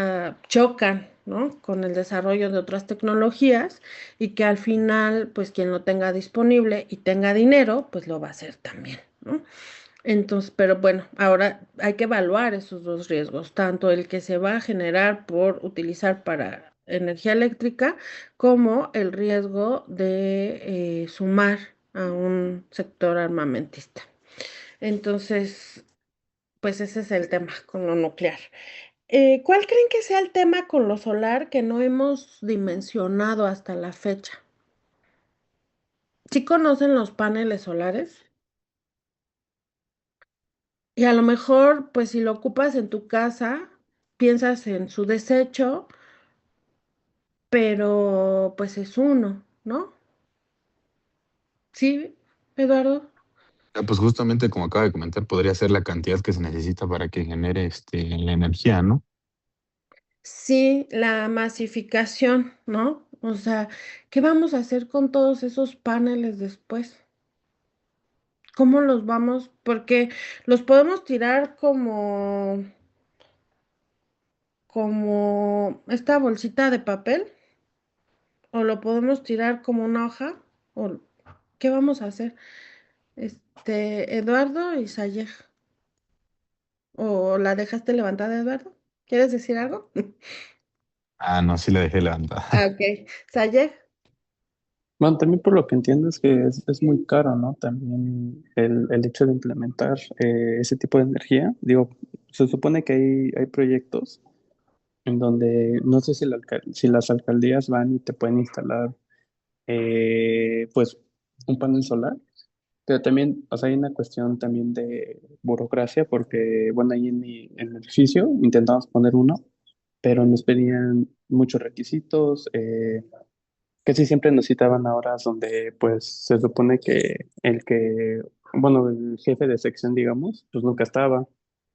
chocan, ¿no? Con el desarrollo de otras tecnologías y que al final, pues quien lo tenga disponible y tenga dinero, pues lo va a hacer también, ¿no? Entonces, pero bueno, ahora hay que evaluar esos dos riesgos, tanto el que se va a generar por utilizar para energía eléctrica, como el riesgo de sumar a un sector armamentista. Entonces, pues ese es el tema con lo nuclear. ¿Cuál creen que sea el tema con lo solar que no hemos dimensionado hasta la fecha? ¿Sí conocen los paneles solares? Y a lo mejor, pues si lo ocupas en tu casa, piensas en su desecho, pero pues es uno, ¿no? ¿Sí, Eduardo? Pues justamente como acaba de comentar, podría ser la cantidad que se necesita para que genere la energía, ¿no? Sí, la masificación, ¿no? O sea, ¿qué vamos a hacer con todos esos paneles después? ¿Cómo los vamos? Porque los podemos tirar como esta bolsita de papel, o lo podemos tirar como una hoja, o ¿qué vamos a hacer? Eduardo y Sayej. ¿O la dejaste levantada, Eduardo? ¿Quieres decir algo? Ah, no, sí la dejé levantada. Ok. Sayej. Bueno, también por lo que entiendo es que es muy caro, ¿no? También el hecho de implementar ese tipo de energía. Digo, se supone que hay proyectos en donde no sé si las alcaldías van y te pueden instalar pues un panel solar, pero también, o sea, hay una cuestión también de burocracia porque, bueno, ahí en el edificio intentamos poner uno, pero nos pedían muchos requisitos, casi siempre nos citaban a horas donde pues se supone que bueno, el jefe de sección, digamos, pues nunca estaba.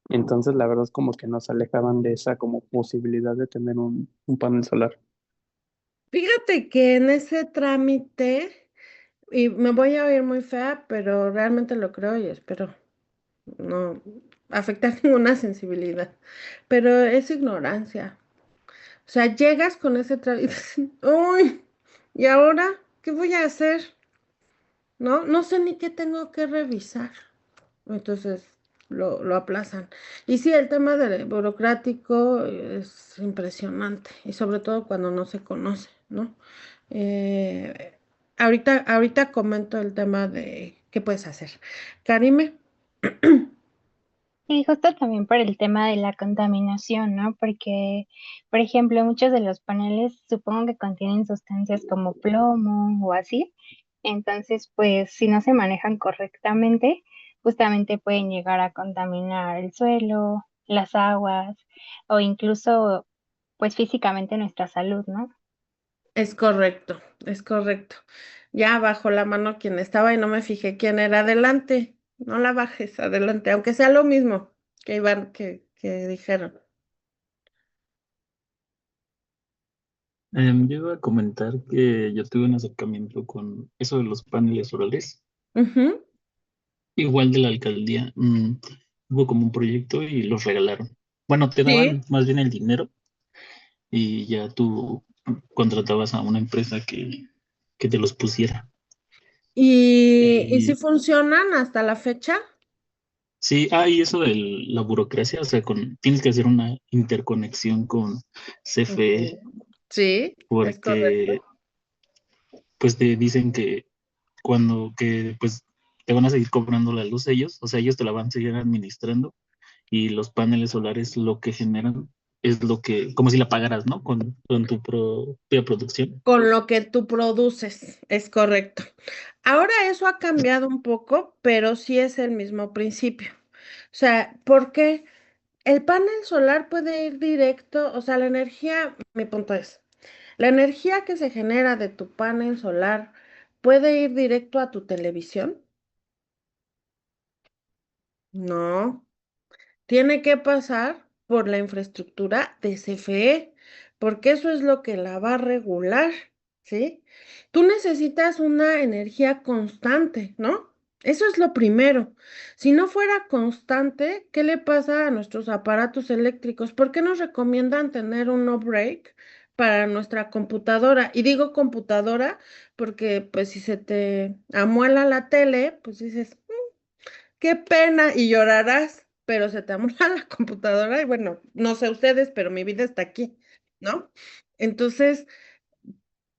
Entonces, la verdad es como que nos alejaban de esa como posibilidad de tener un panel solar. Fíjate que en ese trámite, y me voy a oír muy fea, pero realmente lo creo y espero no afectar ninguna sensibilidad, pero es ignorancia. O sea, llegas con ese trámite, uy, ¿y ahora qué voy a hacer? ¿No? No sé ni qué tengo que revisar. Entonces lo aplazan. Y sí, el tema del burocrático es impresionante, y sobre todo cuando no se conoce, ¿no? Eh, ahorita comento el tema de qué puedes hacer. Karime. Y justo también por el tema de la contaminación, ¿no? Porque, por ejemplo, muchos de los paneles supongo que contienen sustancias como plomo o así. Entonces, pues si no se manejan correctamente, justamente pueden llegar a contaminar el suelo, las aguas o incluso, pues físicamente nuestra salud, ¿no? Es correcto, es correcto. Ya bajo la mano quien estaba y no me fijé quién era. Adelante, no la bajes, adelante, aunque sea lo mismo que dijeron. Yo iba a comentar que yo tuve un acercamiento con eso de los paneles solares, Ujú. igual de la alcaldía. Hubo como un proyecto y los regalaron. Bueno, te Sí. daban más bien el dinero y ya tú contratabas a una empresa que te los pusiera. ¿Y si Y funcionan hasta la fecha? sí, y eso de la burocracia, o sea, tienes que hacer una interconexión con CFE Sí, es correcto. porque pues te dicen que cuando que pues te van a seguir cobrando la luz ellos, o sea, ellos te la van a seguir administrando y los paneles solares lo que generan es lo que, como si la pagaras, ¿no? Con tu propia producción. Con lo que tú produces, es correcto. Ahora eso ha cambiado un poco, pero sí es el mismo principio. O sea, porque el panel solar puede ir directo, o sea, la energía, mi punto es, la energía que se genera de tu panel solar puede ir directo a tu televisión. No. Tiene que pasar por la infraestructura de CFE, porque eso es lo que la va a regular, ¿sí? Tú necesitas una energía constante, ¿no? Eso es lo primero. Si no fuera constante, ¿qué le pasa a nuestros aparatos eléctricos? ¿Por qué nos recomiendan tener un no break para nuestra computadora? Y digo computadora porque pues si se te amuela la tele, pues dices, qué pena y llorarás, pero se te amolda la computadora y bueno, no sé ustedes, pero mi vida está aquí, ¿no? Entonces,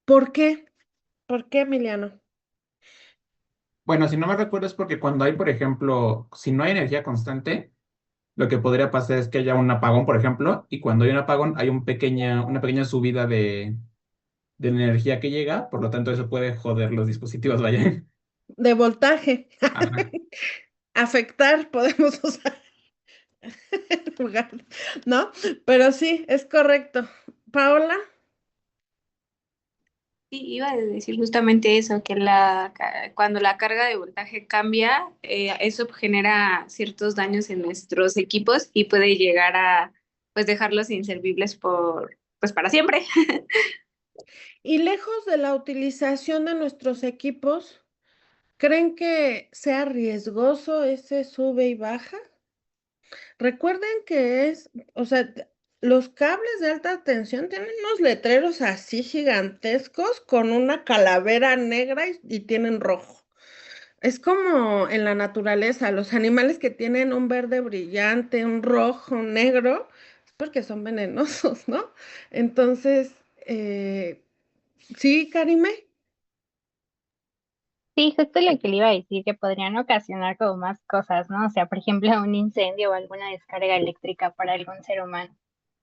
¿por qué? ¿Por qué, Emiliano? Bueno, si no me recuerdo es porque cuando hay, por ejemplo, si no hay energía constante, lo que podría pasar es que haya un apagón, por ejemplo, y cuando hay un apagón hay una pequeña subida de la energía que llega, por lo tanto eso puede joder los dispositivos, vaya. De voltaje. Ajá. Afectar, podemos usar en lugar, ¿no? Pero sí, es correcto. Paola, Sí, iba a decir justamente eso, que cuando la carga de voltaje cambia, eso genera ciertos daños en nuestros equipos y puede llegar a pues dejarlos inservibles pues para siempre. y lejos de la utilización de nuestros equipos, ¿creen que sea riesgoso ese sube y baja? Recuerden que o sea, los cables de alta tensión tienen unos letreros así gigantescos con una calavera negra y tienen rojo. Es como en la naturaleza, los animales que tienen un verde brillante, un rojo, un negro, es porque son venenosos, ¿no? Entonces, sí, Karime. Sí, justo lo que le iba a decir, que podrían ocasionar como más cosas, ¿no? O sea, por ejemplo, un incendio o alguna descarga eléctrica para algún ser humano.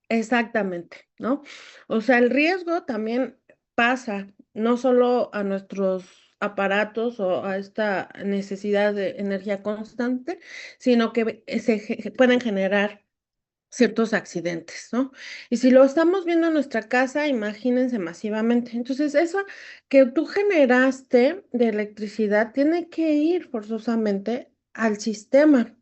Exactamente, ¿no? O sea, el riesgo también pasa no solo a nuestros aparatos o a esta necesidad de energía constante, sino que pueden generar ciertos accidentes, ¿no? Y si lo estamos viendo en nuestra casa, imagínense masivamente. Entonces, eso que tú generaste de electricidad tiene que ir forzosamente al sistema.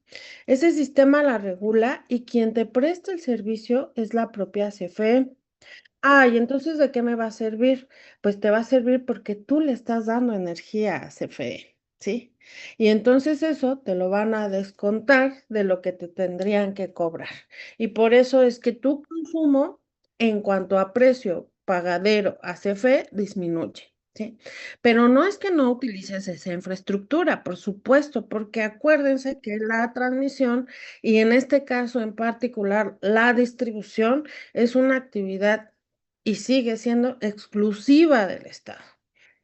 Ese sistema la regula y quien te presta el servicio es la propia CFE. Ah, y entonces, ¿de qué me va a servir? Pues te va a servir porque tú le estás dando energía a CFE, ¿sí? Y entonces eso te lo van a descontar de lo que te tendrían que cobrar. Y por eso es que tu consumo en cuanto a precio pagadero a CFE disminuye, ¿sí? Pero no es que no utilices esa infraestructura, por supuesto, porque acuérdense que la transmisión y en este caso en particular la distribución es una actividad y sigue siendo exclusiva del Estado.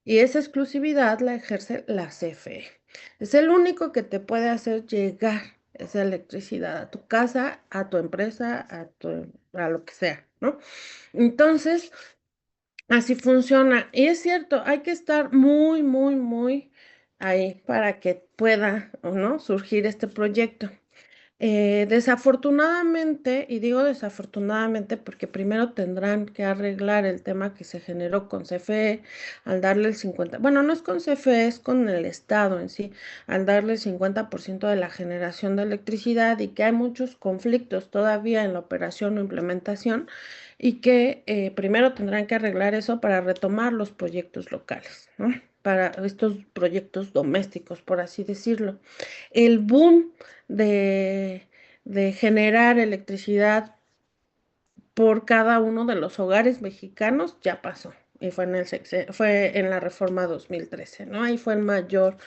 Y esa exclusividad la ejerce la CFE. Es el único que te puede hacer llegar esa electricidad a tu casa, a tu empresa, a lo que sea, ¿no? Entonces, así funciona. Y es cierto, hay que estar muy, muy, muy ahí para que pueda o no surgir este proyecto. Desafortunadamente, y digo desafortunadamente porque primero tendrán que arreglar el tema que se generó con CFE al darle el 50, bueno, no es con CFE, es con el Estado en sí, al darle el 50% de la generación de electricidad y que hay muchos conflictos todavía en la operación o implementación y que primero tendrán que arreglar eso para retomar los proyectos locales, ¿no? Para estos proyectos domésticos, por así decirlo. El boom de, de generar electricidad por cada uno de los hogares mexicanos ya pasó. Y fue en la reforma 2013, ¿no? Ahí fue el mayor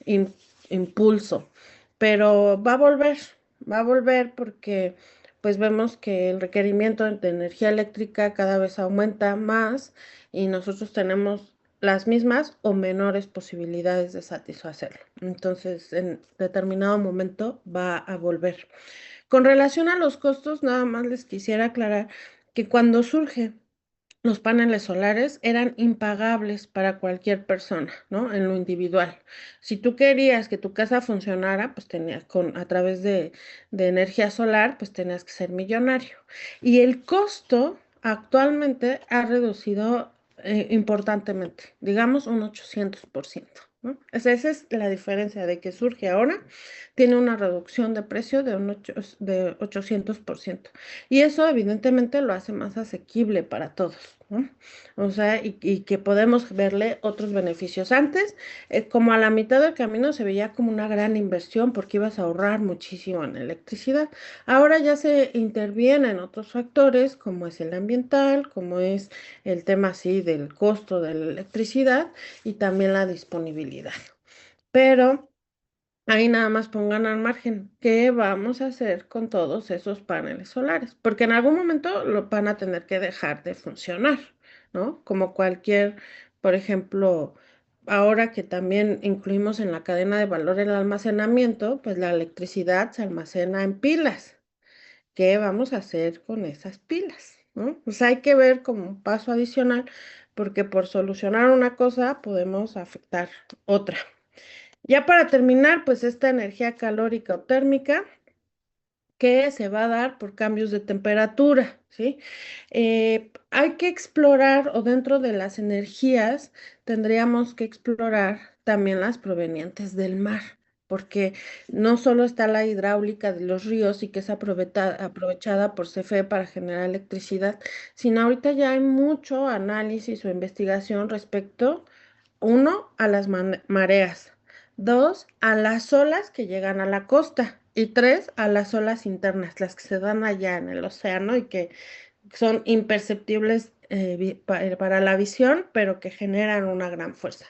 im- impulso. Pero va a volver porque pues vemos que el requerimiento de energía eléctrica cada vez aumenta más y nosotros tenemos las mismas o menores posibilidades de satisfacerlo. Entonces, en determinado momento va a volver. Con relación a los costos, nada más les quisiera aclarar que cuando surge los paneles solares eran impagables para cualquier persona, ¿no? En lo individual. Si tú querías que tu casa funcionara, pues tenías a través de energía solar, pues tenías que ser millonario. Y el costo actualmente ha reducido importantemente, digamos un 800%, ¿no? Esa es la diferencia de que surge ahora, tiene una reducción de precio de 800%. Y eso evidentemente lo hace más asequible para todos, ¿no? O sea, y que podemos verle otros beneficios. Antes, como a la mitad del camino se veía como una gran inversión porque ibas a ahorrar muchísimo en electricidad. Ahora ya se intervienen otros factores, como es el ambiental, como es el tema así del costo de la electricidad y también la disponibilidad. Pero ahí nada más pongan al margen qué vamos a hacer con todos esos paneles solares, porque en algún momento lo van a tener que dejar de funcionar, ¿no? Como cualquier, por ejemplo, ahora que también incluimos en la cadena de valor el almacenamiento, pues la electricidad se almacena en pilas. ¿Qué vamos a hacer con esas pilas? ¿No? Pues hay que ver como un paso adicional, porque por solucionar una cosa podemos afectar otra. Ya para terminar, pues esta energía calórica o térmica que se va a dar por cambios de temperatura, ¿sí? Hay que explorar, o dentro de las energías, tendríamos que explorar también las provenientes del mar, porque no solo está la hidráulica de los ríos y que es aprovechada por CFE para generar electricidad, sino ahorita ya hay mucho análisis o investigación respecto, uno, a las mareas. Dos, a las olas que llegan a la costa. Y tres, a las olas internas, las que se dan allá en el océano y que son imperceptibles para la visión, pero que generan una gran fuerza.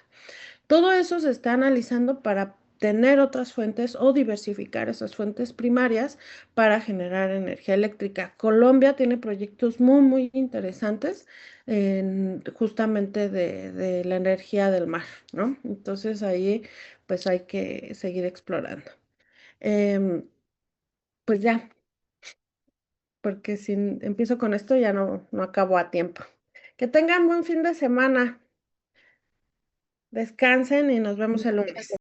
Todo eso se está analizando para tener otras fuentes o diversificar esas fuentes primarias para generar energía eléctrica. Colombia tiene proyectos muy, muy interesantes justamente de la energía del mar, ¿no? Entonces ahí pues hay que seguir explorando. Em, pues ya, porque si empiezo con esto ya no acabo a tiempo. Que tengan buen fin de semana. Descansen y nos vemos el lunes.